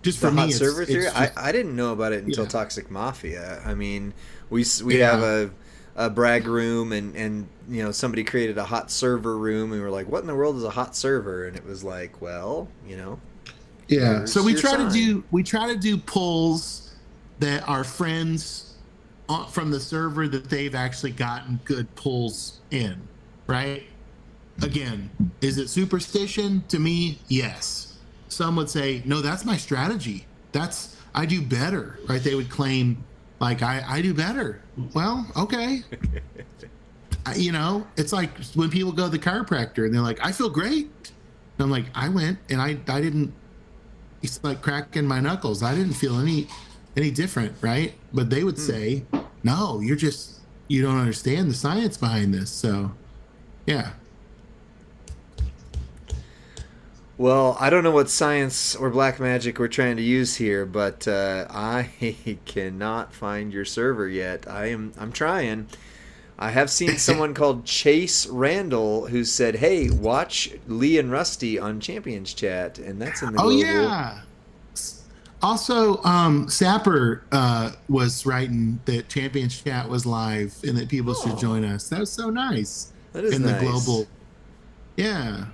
Just for The me, hot server theory? it's just, I didn't know about it until yeah, Toxic Mafia. I mean, we have yeah, a brag room, and somebody created a hot server room, and we were like, what in the world is a hot server? And it was like, well, yeah. So there's your sign. we try to do polls that are friends from the server that they've actually gotten good pulls in, right? Again, is it superstition? To me, yes. Some would say, no, that's my strategy. I do better, right? They would claim, like, I do better. Well, okay. It's like when people go to the chiropractor and they're like, I feel great. And I'm like, I went and I didn't, it's like cracking my knuckles. I didn't feel any different, right? But they would say, no, you don't understand the science behind this. So, yeah. Well, I don't know what science or black magic we're trying to use here, but I cannot find your server yet. I'm trying. I have seen someone called Chase Randall who said, "Hey, watch Lee and Rusty on Champions Chat," and that's in the Oh global. yeah. Also, Sapper was writing that Champions Chat was live and that people should Oh, join us. That was so nice that is in the nice. global. Yeah.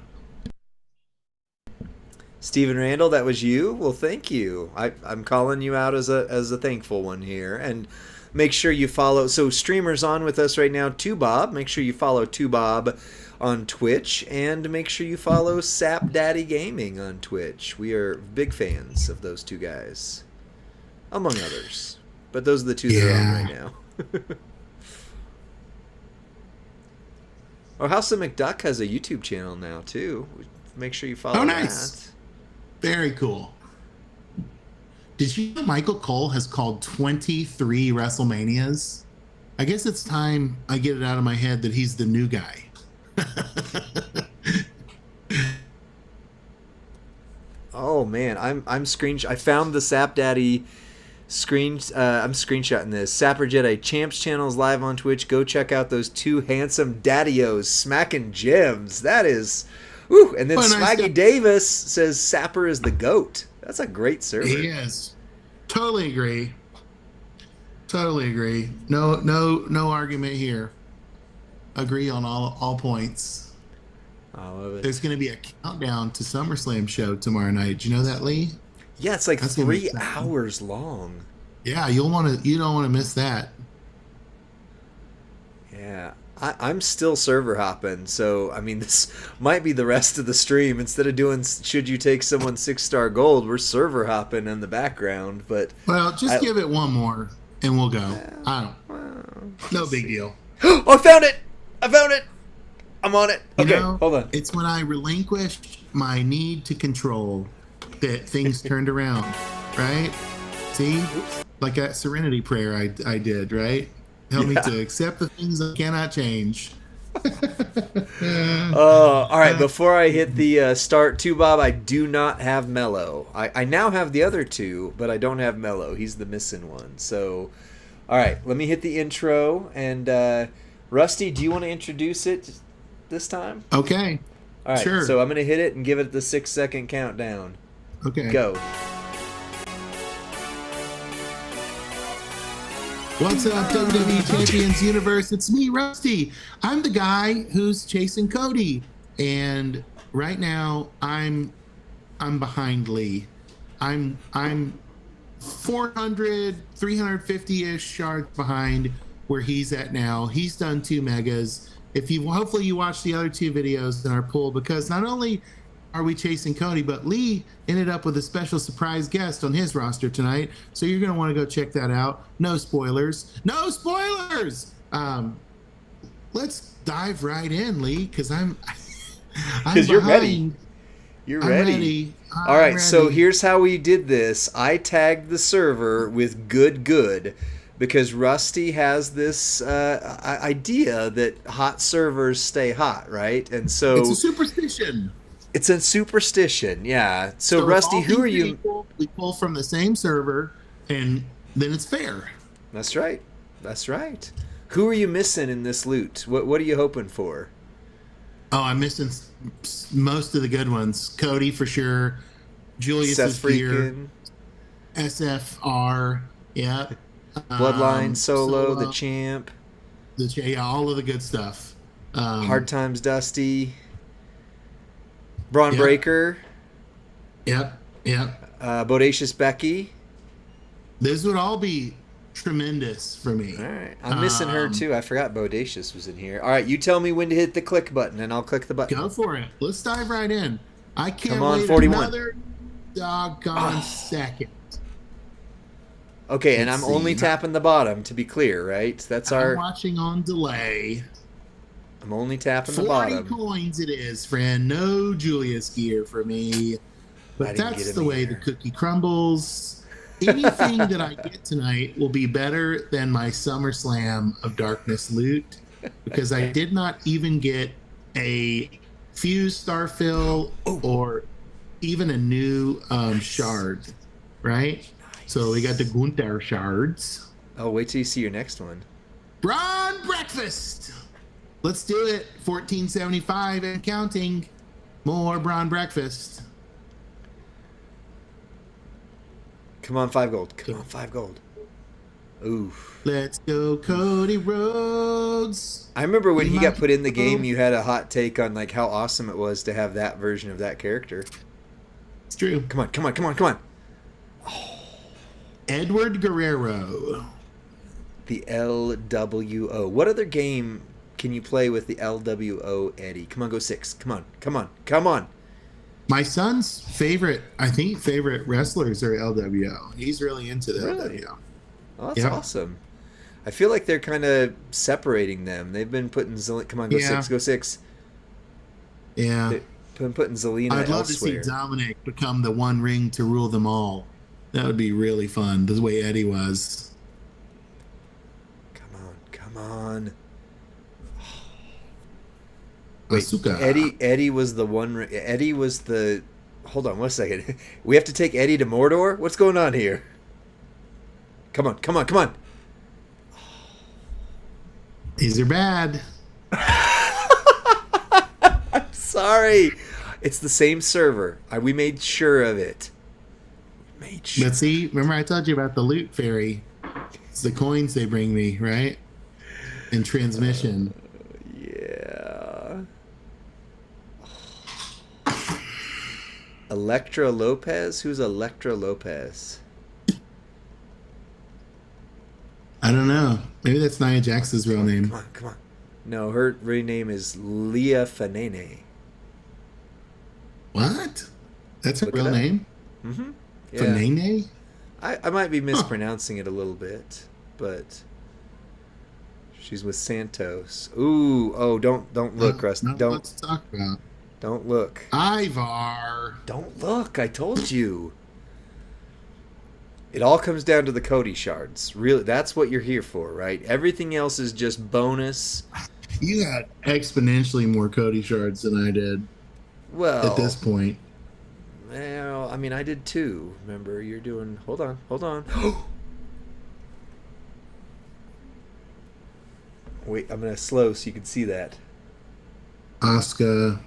Stephen Randall, that was you. Well, thank you. I'm calling you out as a thankful one here, and make sure you follow. So streamers on with us right now, Two Bob. Make sure you follow Two Bob on Twitch, and make sure you follow Sap Daddy Gaming on Twitch. We are big fans of those two guys, among others. But those are the two that are on right Yeah. now. Oh, House of McDuck has a YouTube channel now too. Make sure you Oh, follow nice. that. Very cool. Did you know Michael Cole has called 23 WrestleManias? I guess it's time I get it out of my head that he's the new guy. Oh man, I'm screen. I found the Sap Daddy I'm screenshotting this. Sapper Jedi Champs channel is live on Twitch. Go check out those two handsome daddios smacking gems. That is, woo. And then Swaggy Davis says Sapper is the GOAT. That's a great server. He is. Totally agree. Totally agree. No argument here. Agree on all points. I love it. There's going to be a countdown to SummerSlam show tomorrow night. Do you know that, Lee? Yeah, it's like 3 hours long. Yeah, you don't want to miss that. Yeah, I'm still server hopping, so I mean this might be the rest of the stream. Instead of doing should you take someone 6-star gold, we're server hopping in the background. But just give it one more and we'll go. No big deal. Oh, I found it! I'm on it. Okay, hold on. It's when I relinquished my need to control that things turned around, right? See? Like that serenity prayer I did, right? Help me to accept the things I cannot change. All right, before I hit the start two, Bob, I do not have Mello. I now have the other two, but I don't have Mello. He's the missing one. So, all right, let me hit the intro. And Rusty, do you want to introduce it this time? Okay. All right, sure. So I'm going to hit it and give it the 6-second countdown. Okay. Go. What's up, WWE Champions Universe? It's me, Rusty. I'm the guy who's chasing Cody, and right now I'm behind Lee. I'm 350-ish shards behind where he's at now. He's done 2 megas. Hopefully you watched the other 2 videos in our pool, because not only are we chasing Cody, but Lee ended up with a special surprise guest on his roster tonight. So you're going to want to go check that out. No spoilers. No spoilers! Let's dive right in, Lee, because Because you're ready. You're ready. All right, so here's how we did this. I tagged the server with good because Rusty has this idea that hot servers stay hot, right? And so it's a superstition. It's a superstition, yeah. So Rusty, who are you? We pull from the same server, and then it's fair. That's right. Who are you missing in this loot? What are you hoping for? Oh, I'm missing most of the good ones. Cody for sure. Julius is here. SFR, yeah. Bloodline, Solo, the Champ. All of the good stuff. Hard Times Dusty. Braun Breaker. Yep. Bodacious Becky. This would all be tremendous for me. All right. I'm missing her too. I forgot Bodacious was in here. All right, you tell me when to hit the click button and I'll click the button. Go for it. Let's dive right in. I can't wait 41. Another doggone second. Okay, and I'm only tapping the bottom to be clear, right? I'm watching on delay. I'm only tapping the bottom. 40 coins it is, friend. No Julius gear for me. But that's the way the cookie crumbles. Anything that I get tonight will be better than my SummerSlam of Darkness loot, because I did not even get a fuse starfill or even a new shard, right? Nice. So we got the Gunther shards. Oh, wait till you see your next one. Braun Breakfast. Let's do it. 1475 and counting. More Braun Breakfast. Come on, 5 gold. Come on, 5 gold. Oof. Let's go, Cody Rhodes. I remember when he got put in the game, you had a hot take on like how awesome it was to have that version of that character. It's true. Come on. Oh. Edward Guerrero. The LWO. What other game can you play with the LWO Eddie? Come on, go 6. Come on. My son's favorite wrestlers are LWO. He's really into the LWO. Oh, that's awesome. I feel like they're kind of separating them. They've been putting come on, go 6. Yeah. They've been putting Zelina elsewhere. I'd love to see Dominic become the one ring to rule them all. That would be really fun, the way Eddie was. Come on. Wait, Eddie was the one. Eddie was the. Hold on 1 second. We have to take Eddie to Mordor. What's going on here? Come on. Come on. Come on. These are bad. I'm sorry. It's the same server. We made sure of it. But see, remember I told you about the loot fairy. It's the coins they bring me, right? And transmission. Yeah. Electra Lopez? Who's Electra Lopez? I don't know. Maybe that's Nia Jax's real name. Come on, come on. No, her real name is Leah Fanene. What? That's her Look real it up. name? Mm-hmm. Yeah. Fanene? I might be mispronouncing it a little bit, but she's with Santos. Ooh, oh, don't look, Rusty. Not what to talk about. Don't look. Ivar. Don't look. I told you. It all comes down to the Cody shards. Really, that's what you're here for, right? Everything else is just bonus. You got exponentially more Cody shards than I did. Well, at this point. Well, I mean, I did too. Remember, you're doing. Hold on. Wait, I'm gonna slow so you can see that. Asuka.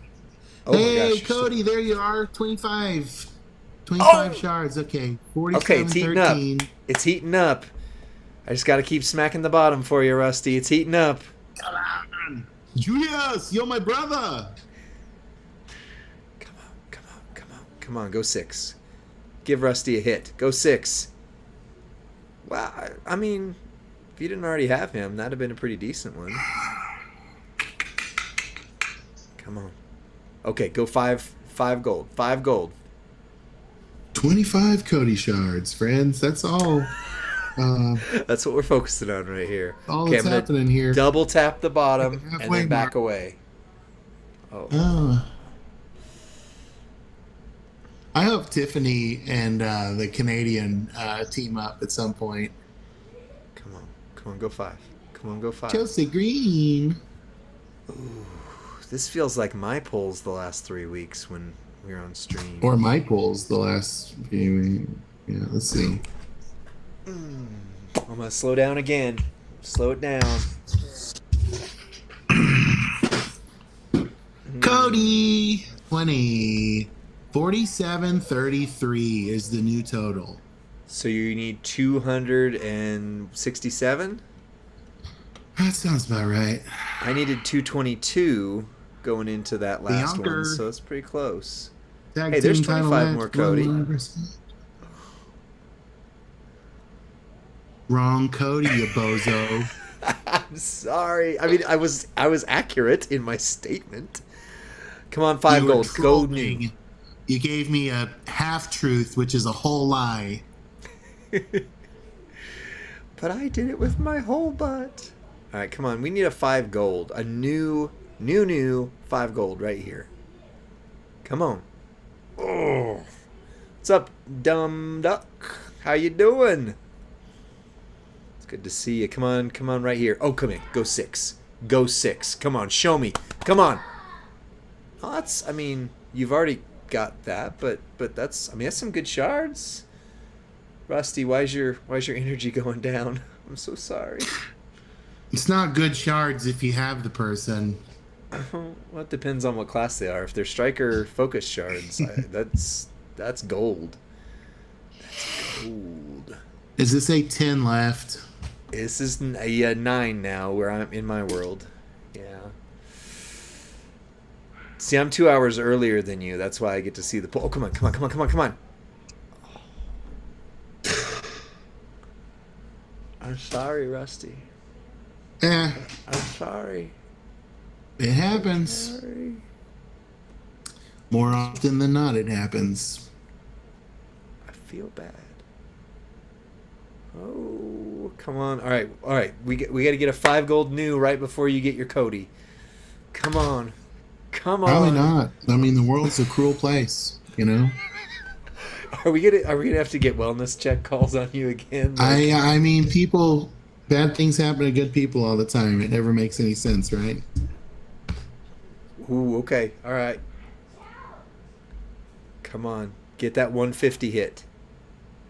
Oh hey, my gosh, Cody, there you are. 25 shards. Okay, 47, okay, it's heating 13. up. It's heating up. I just got to keep smacking the bottom for you, Rusty. It's heating up. Come on, Julius, you're my brother. Come on, go 6. Give Rusty a hit. Go 6. Well, I mean, if you didn't already have him, that'd have been a pretty decent one. Come on. Okay, go 5 gold. 5 gold. 25 Cody shards, friends. That's all. That's what we're focusing on right here. All okay, that's happening here. Double tap the bottom and then back away. Oh. I hope Tiffany and the Canadian team up at some point. Come on, go 5. Come on, go 5. Chelsea Green. Ooh, this feels like my polls the last 3 weeks when we were on stream. Or my polls the last few weeks. Yeah, let's see. I'm gonna slow down again. Slow it down. Cody 20. 47.33 is the new total. So you need 267? That sounds about right. I needed 222 going into that last one, so it's pretty close. Hey, there's 25 more, Cody. Wrong Cody, you bozo. I'm sorry. I mean, I was accurate in my statement. Come on, 5 gold. Go new. You gave me a half-truth, which is a whole lie. But I did it with my whole butt. All right, come on. We need a 5 gold. A new 5 gold right here. Come on. Oh. What's up, dumb duck? How you doing? It's good to see you. Come on right here. Oh, come in. Go 6. Go 6. Come on, show me. Come on. Oh, that's, I mean, you've already got that, but that's, I mean, that's some good shards. Rusty, why's your energy going down? I'm so sorry. It's not good shards if you have the person. Well, it depends on what class they are. If they're striker focus shards, that's gold. That's gold. Is this a 10 left? This is a 9 now where I'm in my world. Yeah. See, I'm 2 hours earlier than you. That's why I get to see the poll. Oh, come on. I'm sorry, Rusty. I'm sorry. It happens. Sorry. More often than not, it happens. I feel bad. Oh, come on. All right. We got to get a 5 gold new right before you get your Cody. Come on. Probably not. I mean, the world's a cruel place, you know. Are we gonna have to get wellness check calls on you again? Like, I mean, bad things happen to good people all the time. It never makes any sense, right? Ooh, okay. All right. Come on. Get that 150 hit.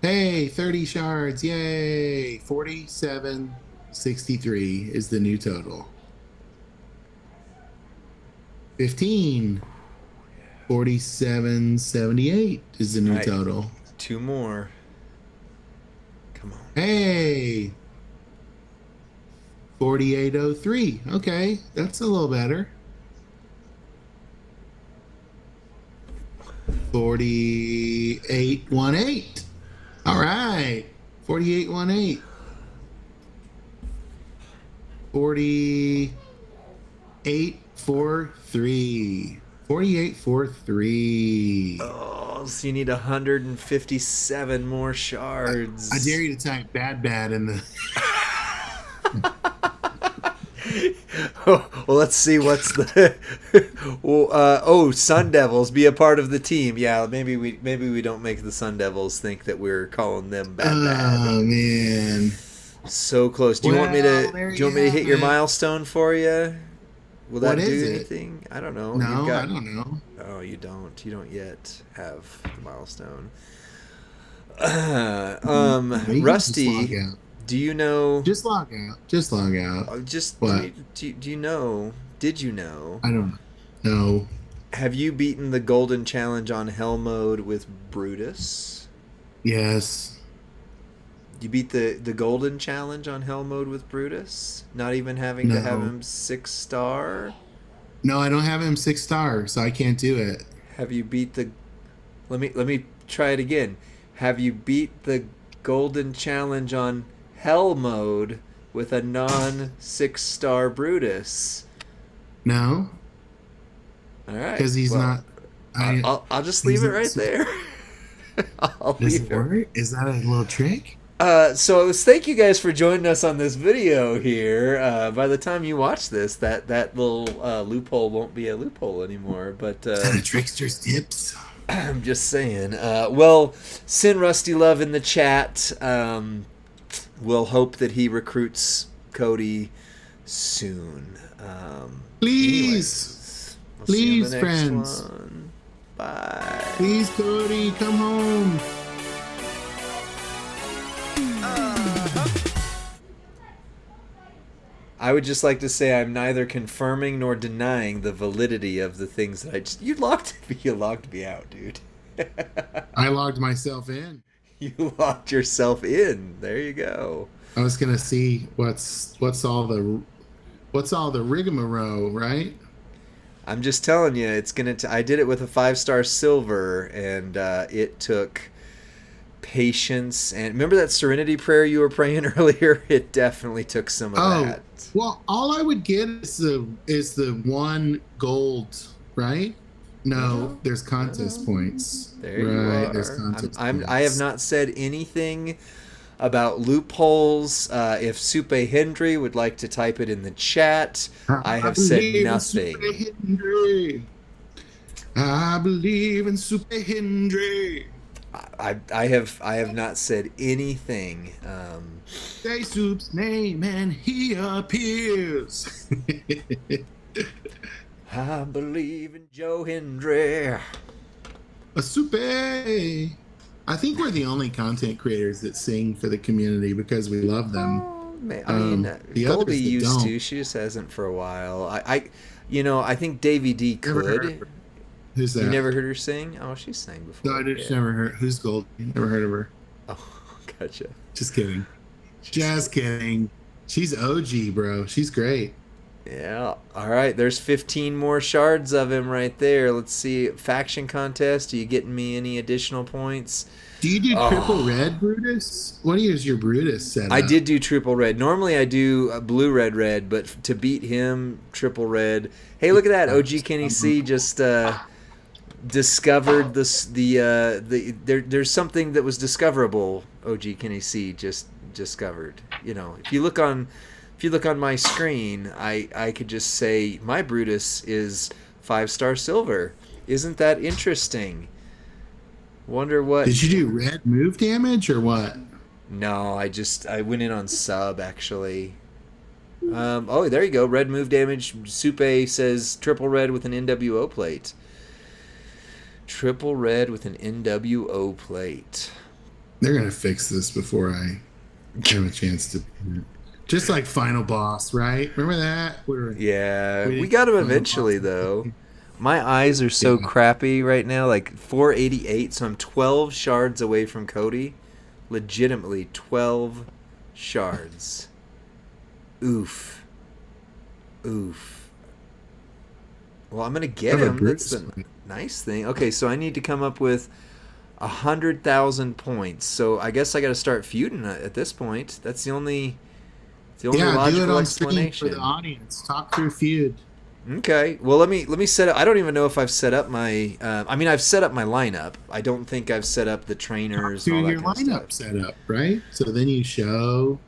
Hey, 30 shards. Yay. 4763 is the new total. 15. 4778 is the All new right, total. 2 more. Come on. Hey, 4803. Okay, that's a little better. 4818. All right. 4818. 4843. 4843. Oh, so you need 157 more I dare shards. you to type bad in the. Well, let's see what's the. Well, Sun Devils be a part of the team. Yeah, maybe we don't make the Sun Devils think that we're calling them bad. Oh man. So close. Well, there Do you you want me to have hit your it. milestone for you? Will What that is do it? anything? I don't know. You've No, I got. don't know. Oh, you don't. You don't yet have the milestone. Yeah, you can just log Rusty, out. do you know? Just log out. Just log out. Just What? do you know? Did you know? I don't know. Have you beaten the golden challenge on hell mode with Brutus? Yes. You beat the golden challenge on hell mode with Brutus, not even having to have No. him 6-star. No, I don't have him 6 star, so I can't do it. Have you beat the? Let me try it again. Have you beat the golden challenge on hell mode with a non 6-star Brutus? No, All right. because he's Well, not. I. I'll just leave He's it not. right there. I'll Does leave it it. work? Is that a little trick? So thank you guys for joining us on this video here. By the time you watch this, that little loophole won't be a loophole anymore. But Is that a trickster's tips? I'm just saying. Well, send Rusty love in the chat. We'll hope that he recruits Cody soon. Please, We'll see you in please, the next friends. one. Bye. Please, Cody, come home. I would just like to say I'm neither confirming nor denying the validity of the things that I just. You locked me out, dude. I logged myself in. You locked yourself in. There you go. I was gonna see what's all the rigmarole, right? I'm just telling you, it's gonna. I did it with a 5-star silver, and it took patience. And remember that Serenity prayer you were praying earlier? It definitely took some of Oh, that. well, all I would get is the 1 gold, right? No, there's contest points. There you Right, are. there's contest points. I have not said anything about loopholes. If Supe Hendry would like to type it in the chat, I have said believe in nothing. Super Hendry. I believe in Super Hendry. I have not said anything. Say Soup's name and he appears. I believe in Joe Hendry. A Soupe. I think we're the only content creators that sing for the community because we love them. Oh, man. I mean, The Goldie others that used don't. to. She just hasn't for a while. I think Davy D Never heard of could. her. Who's that? You never heard her sing? Oh, she's sang before. No, I just Yeah. never heard. Who's Gold? Never heard of her. Oh, gotcha. Just kidding. Just kidding. She's OG, bro. She's great. Yeah. All right. There's 15 more shards of him right there. Let's see. Faction contest. Are you getting me any additional points? Do you do Oh. triple red, Brutus? What is your Brutus setup? I did do triple red. Normally I do blue, red, red, but to beat him, triple red. Hey, look at that. OG Kenny C just discovered there's something that was discoverable. OG Kenny C just discovered. You know, if you look on my screen, I could just say my Brutus is 5-star silver. Isn't that interesting? Wonder what. Did you do red move damage or what? No, I went in on sub actually. Oh, there you go. Red move damage. Supe says triple red with an NWO plate. Triple red with an NWO plate. They're gonna fix this before I have a chance to. Just like Final Boss, right? Remember that? Yeah, We we didn't got get him Final Boss. eventually though. My eyes are so Yeah. crappy right now, like 488, so I'm 12 shards away from Cody. Legitimately 12 shards. Oof. Oof. Well, I'm gonna get Have a him. That's Brutus the fight. nice thing. Okay, so I need to come up with 100,000 points. So I guess I got to start feuding at this point. That's the only Yeah, do it logical on stream for the explanation. audience. Talk through feud. Okay. Well, let me set up. I don't even know if I've set up my. I mean, I've set up my lineup. I don't think I've set up the Talk trainers and through all that your kind of stuff. lineup setup, right? So then you show,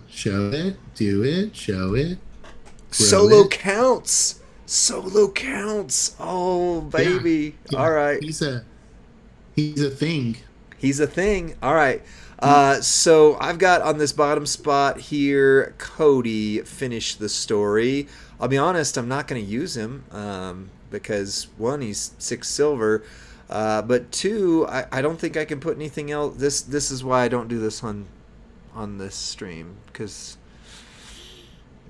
show it, do it, show it, grow Solo it. counts. Solo counts. Oh Yeah, baby. yeah. All right. He's a thing. He's a thing. All right. So I've got on this bottom spot here, Cody finish the story. I'll be honest, I'm not going to use him because one, he's 6 silver, but two, I don't think I can put anything else. This is why I don't do this on this stream because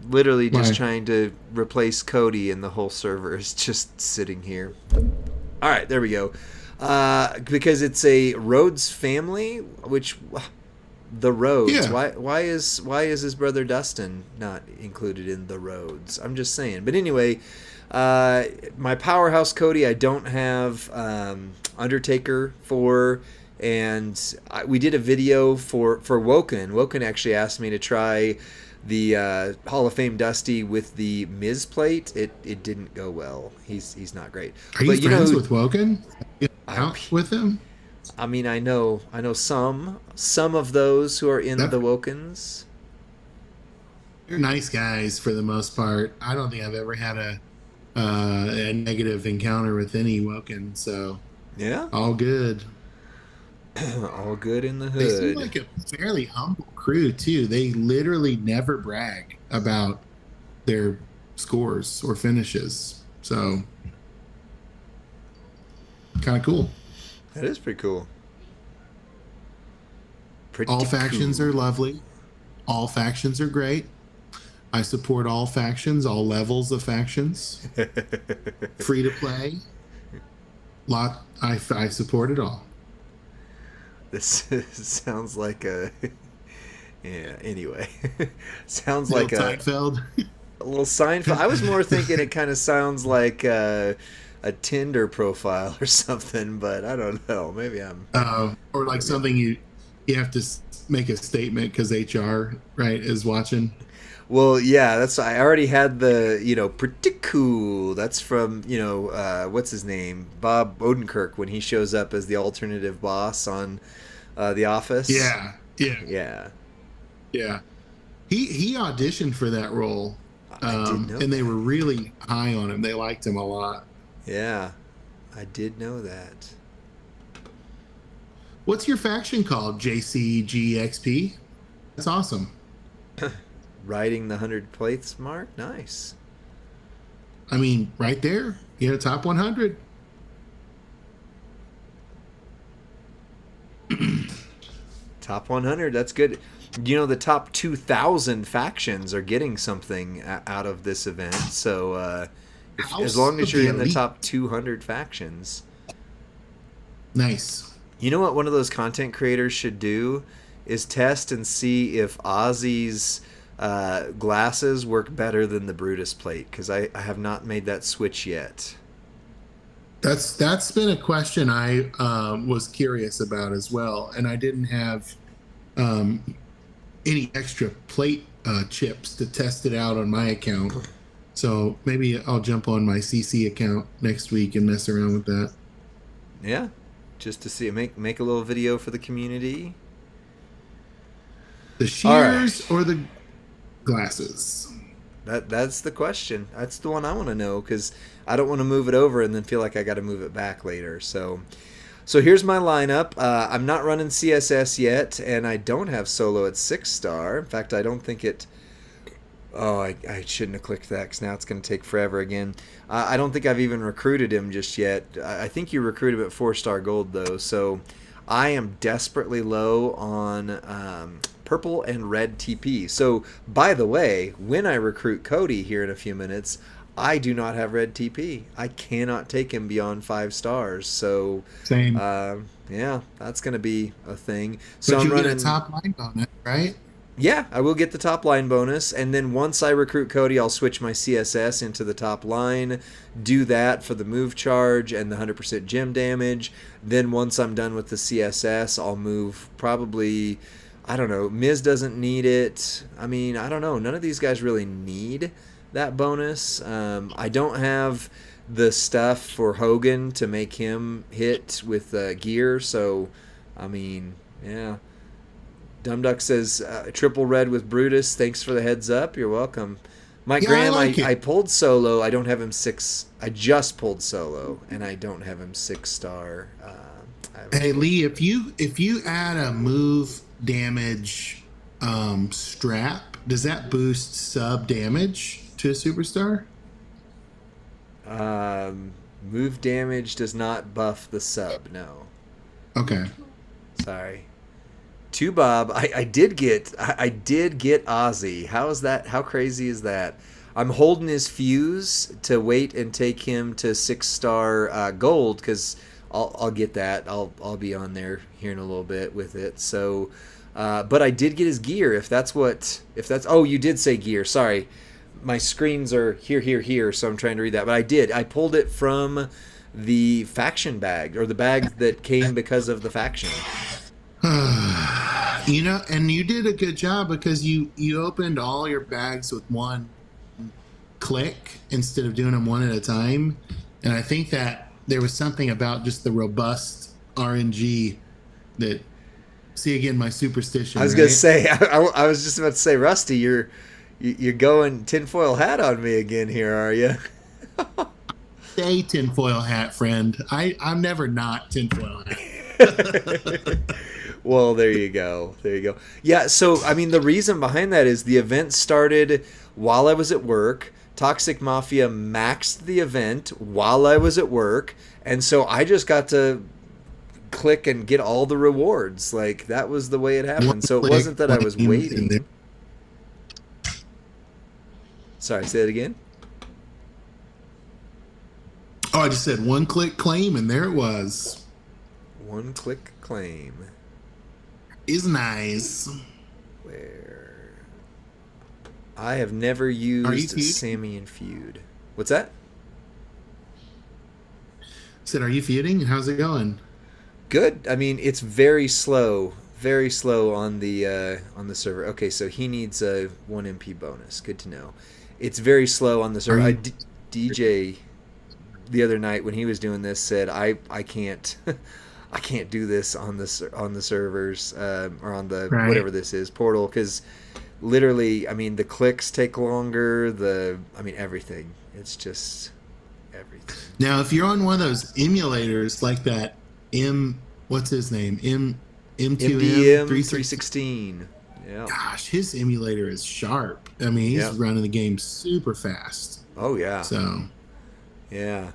literally just Why? trying to replace Cody and the whole server is just sitting here. All right, there we go. Because it's a Rhodes family, which the Rhodes. Yeah. Why is his brother Dustin not included in the Rhodes? I'm just saying. But anyway, my powerhouse Cody, I don't have Undertaker for, and we did a video for Woken. Woken actually asked me to try the Hall of Fame Dusty with the Miz plate. It didn't go well. He's not great. Are you But you know friends who, with Woken? You I, out with him? I mean, I know some of those who are in That the Wokens. They're nice guys for the most part. I don't think I've ever had a negative encounter with any Woken, so Yeah, all good. all good in the They seem hood. like a fairly humble crew too. They literally never brag about their scores or finishes. So kind of cool. That is pretty cool. All Pretty factions cool. are lovely. All factions are great. I support all factions, all levels of factions. Free to play. I support it all. This sounds like a yeah. Anyway, sounds Little like Seinfeld. a little Seinfeld. I was more thinking it kind of sounds like a Tinder profile or something, but I don't know. Or like Maybe I'm something you have to make a statement because HR right is watching. Well, yeah, that's I already had the pretty cool. That's from what's his name, Bob Odenkirk when he shows up as the alternative boss on The Office. Yeah, yeah, Yeah, yeah. He auditioned for that role, I did know and they were that. really high on him. They liked him a lot. Yeah, I did know that. What's your faction called? JCGXP. That's awesome. Riding the 100 plates mark, nice. I mean, right there, you know, top 100. Top 100, that's good. The top 2,000 factions are getting something out of this event. So as House long as of you're the in the Elite. top 200 factions. Nice. You know what one of those content creators should do is test and see if Ozzy's glasses work better than the Brutus plate because I have not made that switch yet. That's been a question I was curious about as well, and I didn't have um, any extra plate chips to test it out on my account. So maybe I'll jump on my CC account next week and mess around with that. Yeah, just to see make a little video for the community. The All right. shears or the glasses? That's the question. That's the one I want to know because I don't want to move it over and then feel like I got to move it back later. So here's my lineup. I'm not running CSS yet, and I don't have solo at 6-star. In fact, I don't think it. Oh, I shouldn't have clicked that because now it's going to take forever again. I don't think I've even recruited him just yet. I think you recruit him at 4-star gold though. So I am desperately low on purple and red TP. So, by the way, when I recruit Cody here in a few minutes, I do not have red TP. I cannot take him beyond 5 stars. So, Same. yeah, that's going to be a thing. So But I'm you running. get a top line bonus, right? Yeah, I will get the top line bonus, and then once I recruit Cody, I'll switch my CSS into the top line, do that for the move charge and the 100% gem damage. Then once I'm done with the CSS, I'll move probably, I don't know, Miz doesn't need it. I mean, I don't know. None of these guys really need that bonus. I don't have the stuff for Hogan to make him hit with gear, so, I mean, yeah. Dumduck says, triple red with Brutus. Thanks for the heads up. You're welcome. Mike Graham, I pulled solo. I don't have him 6. I just pulled solo, and I don't have him 6-star. Hey, Lee, if you add a move damage strap, does that boost sub damage to a superstar? Move damage does not buff the sub, no. Okay. Sorry. To Bob, I did get Ozzy. How is that? How crazy is that? I'm holding his fuse to wait and take him to 6-star gold because I'll get that. I'll be on there here in a little bit with it. So, but I did get his gear. If that's oh, you did say gear. Sorry, my screens are here. So I'm trying to read that. But I did. I pulled it from the faction bag or the bag that came because of the faction. You know, and you did a good job because you opened all your bags with one click instead of doing them one at a time. And I think that there was something about just the robust RNG that, see again, my superstition. I was going to say, I was just about to say, Rusty, you're going tinfoil hat on me again here, are you? Stay tinfoil hat, friend. I'm never not tinfoil hat. Well, there you go. Yeah, so, I mean, the reason behind that is the event started while I was at work. Toxic Mafia maxed the event while I was at work. And so I just got to click and get all the rewards. Like, that was the way it happened. So it wasn't that I was waiting. Sorry, say it again? Oh, I just said one click claim, and there it was. One click claim. Is nice. Where I have never used Samian Feud. What's that? Said, are you feuding? How's it going? Good. I mean, it's very slow on the server. Okay, so he needs a 1 MP bonus. Good to know. It's very slow on the server. DJ the other night when he was doing this said I can't. I can't do this on the servers or on the whatever this is portal because literally, I mean, the clicks take longer. Everything. It's just everything. Now, if you're on one of those emulators like that, what's his name? M2M MDM 316. Yeah. Gosh, his emulator is sharp. I mean, he's running the game super fast. Oh yeah. So. Yeah.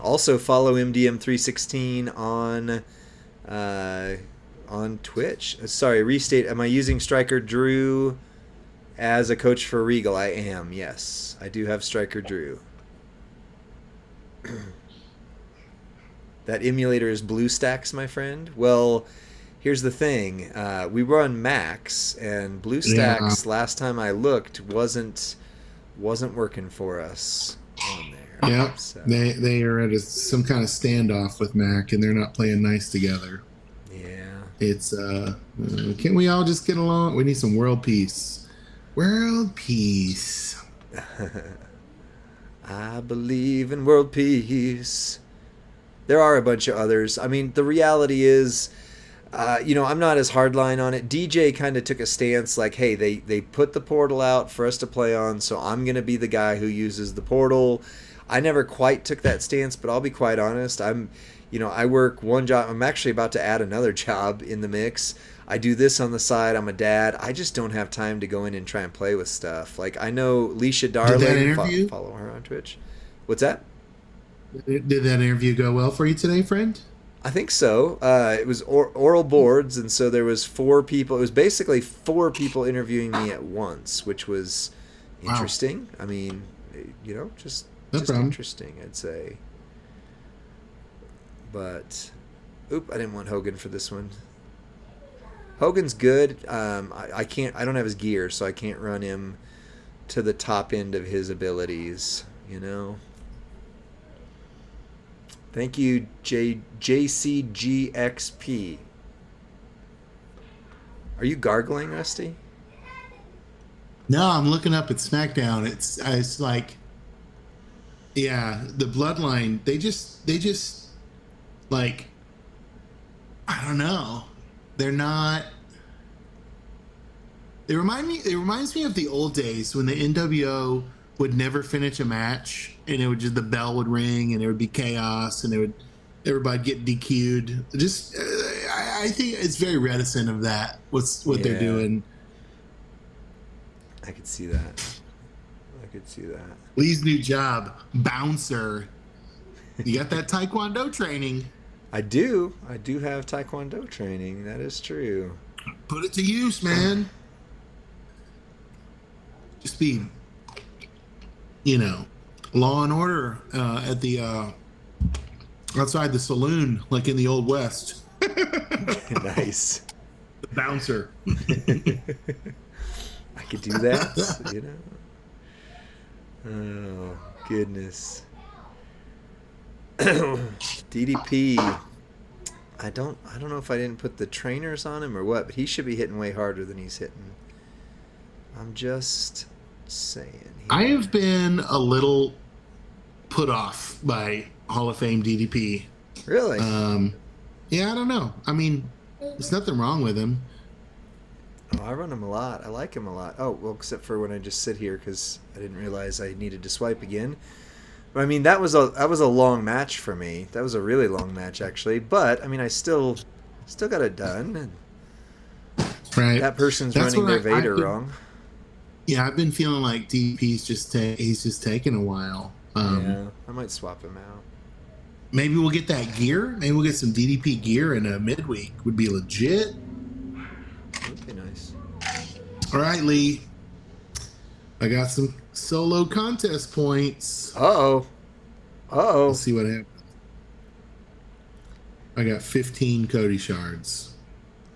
Also follow MDM316 on Twitch. Sorry, restate. Am I using Striker Drew as a coach for Regal? I am. Yes, I do have Striker Drew. That emulator is BlueStacks, my friend. Well, here's the thing. We run Max, and BlueStacks last time I looked wasn't working for us on there. Yeah, so. They are at some kind of standoff with Mac, and they're not playing nice together. Yeah, it's can't we all just get along? We need some world peace. World peace. I believe in world peace. There are a bunch of others. I mean, the reality is, I'm not as hardline on it. DJ kind of took a stance like, hey, they put the portal out for us to play on, so I'm going to be the guy who uses the portal. I never quite took that stance, but I'll be quite honest. I work one job. I'm actually about to add another job in the mix. I do this on the side. I'm a dad. I just don't have time to go in and try and play with stuff. Like, I know Leisha Darling. Follow her on Twitch. What's that? Did that interview go well for you today, friend? I think so. It was oral boards, and so there was four people. It was basically four people interviewing me at once, which was Wow. interesting. I mean, just No just problem. interesting, I'd say. But, I didn't want Hogan for this one. Hogan's good. I can't. I don't have his gear, so I can't run him to the top end of his abilities. Thank you, JCGXP. Are you gargling, Rusty? No, I'm looking up at SmackDown. It's like, yeah, the Bloodline. They just like, I don't know. They're not. They remind me. It reminds me of the old days when the NWO would never finish a match, and it would just the bell would ring, and there would be chaos, and everybody get DQ'd. Just, I think it's very reticent of that. What they're Yeah. doing. I could see that. Lee's new job, bouncer. You got that Taekwondo training. I do. I do have Taekwondo training. That is true. Put it to use, man. Just be, law and order at the outside the saloon, like in the Old West. Nice. The bouncer. I could do that. Oh, goodness. DDP. I don't know if I didn't put the trainers on him or what, but he should be hitting way harder than he's hitting. I'm just saying. I have been a little put off by Hall of Fame DDP. Really? Yeah, I don't know. I mean, there's nothing wrong with him. Oh, I run him a lot. I like him a lot. Oh, well, except for when I just sit here because I didn't realize I needed to swipe again. But I mean, that was a long match for me. That was a really long match, actually. But I mean, I still got it done. And Right. that person's That's running what their Vader I've been- wrong. Yeah, I've been feeling like DDP's he's just taking a while. Yeah, I might swap him out. Maybe we'll get that gear. Maybe we'll get some DDP gear in a midweek. Would be legit. That'd be nice. All right, Lee. I got some solo contest points. Uh-oh. Let's see what happens. I got 15 Cody shards.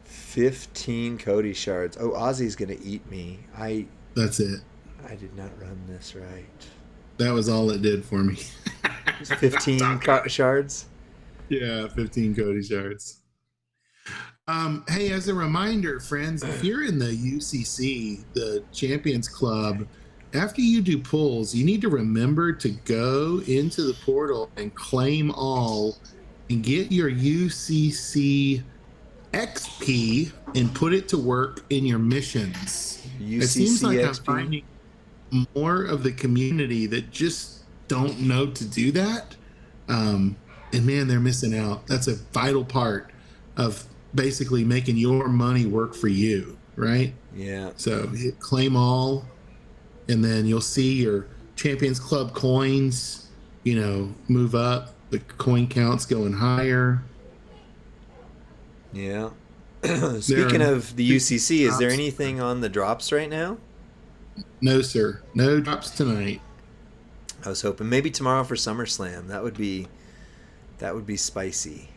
15 Cody shards. Oh, Ozzy's gonna eat me. That's it. I did not run this right. That was all it did for me. 15 shards? Yeah, 15 Cody shards. Hey, as a reminder, friends, if you're in the UCC, the Champions Club, after you do pulls, you need to remember to go into the portal and claim all and get your UCC XP and put it to work in your missions. It seems like I'm UCCXP? finding more of the community that just don't know to do that. And man, they're missing out. That's a vital part of basically making your money work for you, right? Yeah. So hit claim all, and then you'll see your Champions Club coins, move up. The coin count's going higher. Yeah. Speaking of the UCC, is there anything on the drops right now? No, sir. No drops tonight. I was hoping maybe tomorrow for SummerSlam. That would be spicy.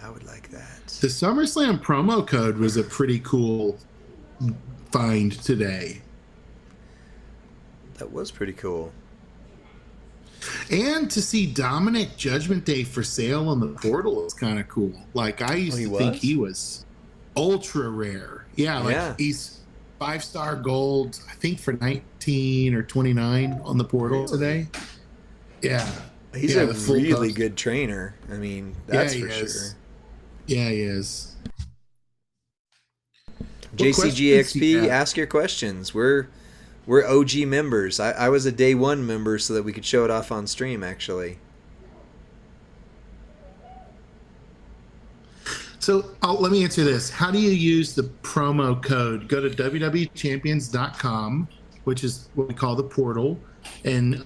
I would like that. The SummerSlam promo code was a pretty cool find today. That was pretty cool. And to see Dominic Judgment Day for sale on the portal is kind of cool. Like, I used to think he was ultra rare. Yeah, like he's 5-star gold, I think for 19 or 29 on the portal today. Yeah. He's a really good trainer. I mean, that's for sure. Yeah, he is. JCGXP, ask your questions. We're OG members. I was a day one member so that we could show it off on stream, actually. So let me answer this. How do you use the promo code? Go to www.champions.com, which is what we call the portal. And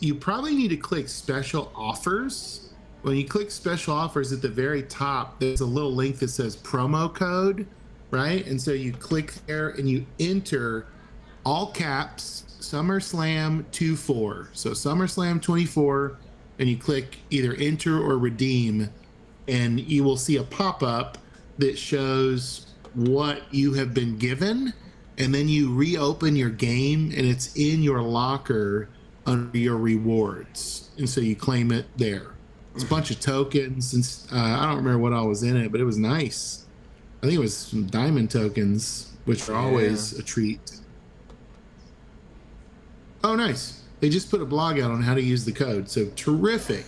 you probably need to click special offers. when you click special offers at the very top, there's a little link that says promo code, right? And so you click there and you enter all caps SummerSlam 24. So SummerSlam 24, and you click either enter or redeem, and you will see a pop-up that shows what you have been given, and then you reopen your game and it's in your locker under your rewards, and so you claim it there. It's a bunch of tokens, and I don't remember what all was in it, but it was nice. I think it was some diamond tokens, which are always a treat. Oh, nice. They just put a blog out on how to use the code, so terrific.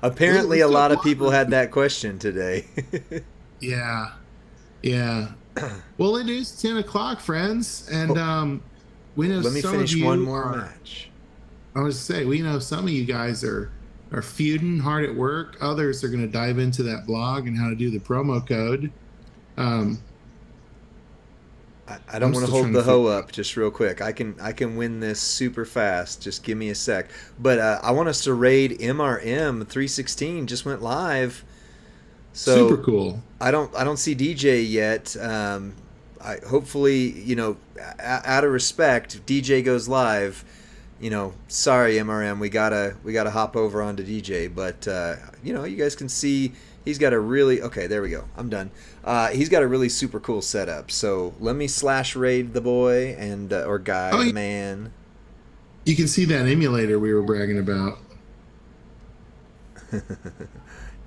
Apparently a lot of people had that question today. Yeah. Well, it is 10 o'clock, friends, and we know Let me some finish of you one more match. I was to say, we know some of you guys are feuding hard at work. Others are going to dive into that blog and how to do the promo code. I don't want to hold the hoe up just real quick. I can win this super fast. Just give me a sec. But I want us to raid MRM 316. Just went live. So super cool. I don't see DJ yet. Hopefully, out of respect, if DJ goes live, sorry MRM, we gotta hop over onto DJ. But you guys can see he's got a really there we go. I'm done. He's got a really super cool setup. So let me /raid the boy and or guy man. You can see that emulator we were bragging about.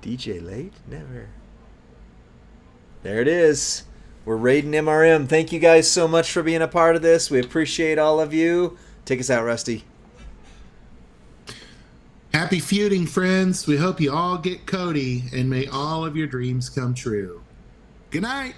DJ late? Never. There it is. We're raiding MRM. Thank you guys so much for being a part of this. We appreciate all of you. Take us out, Rusty. Happy feuding, friends. We hope you all get Cody, and may all of your dreams come true. Good night.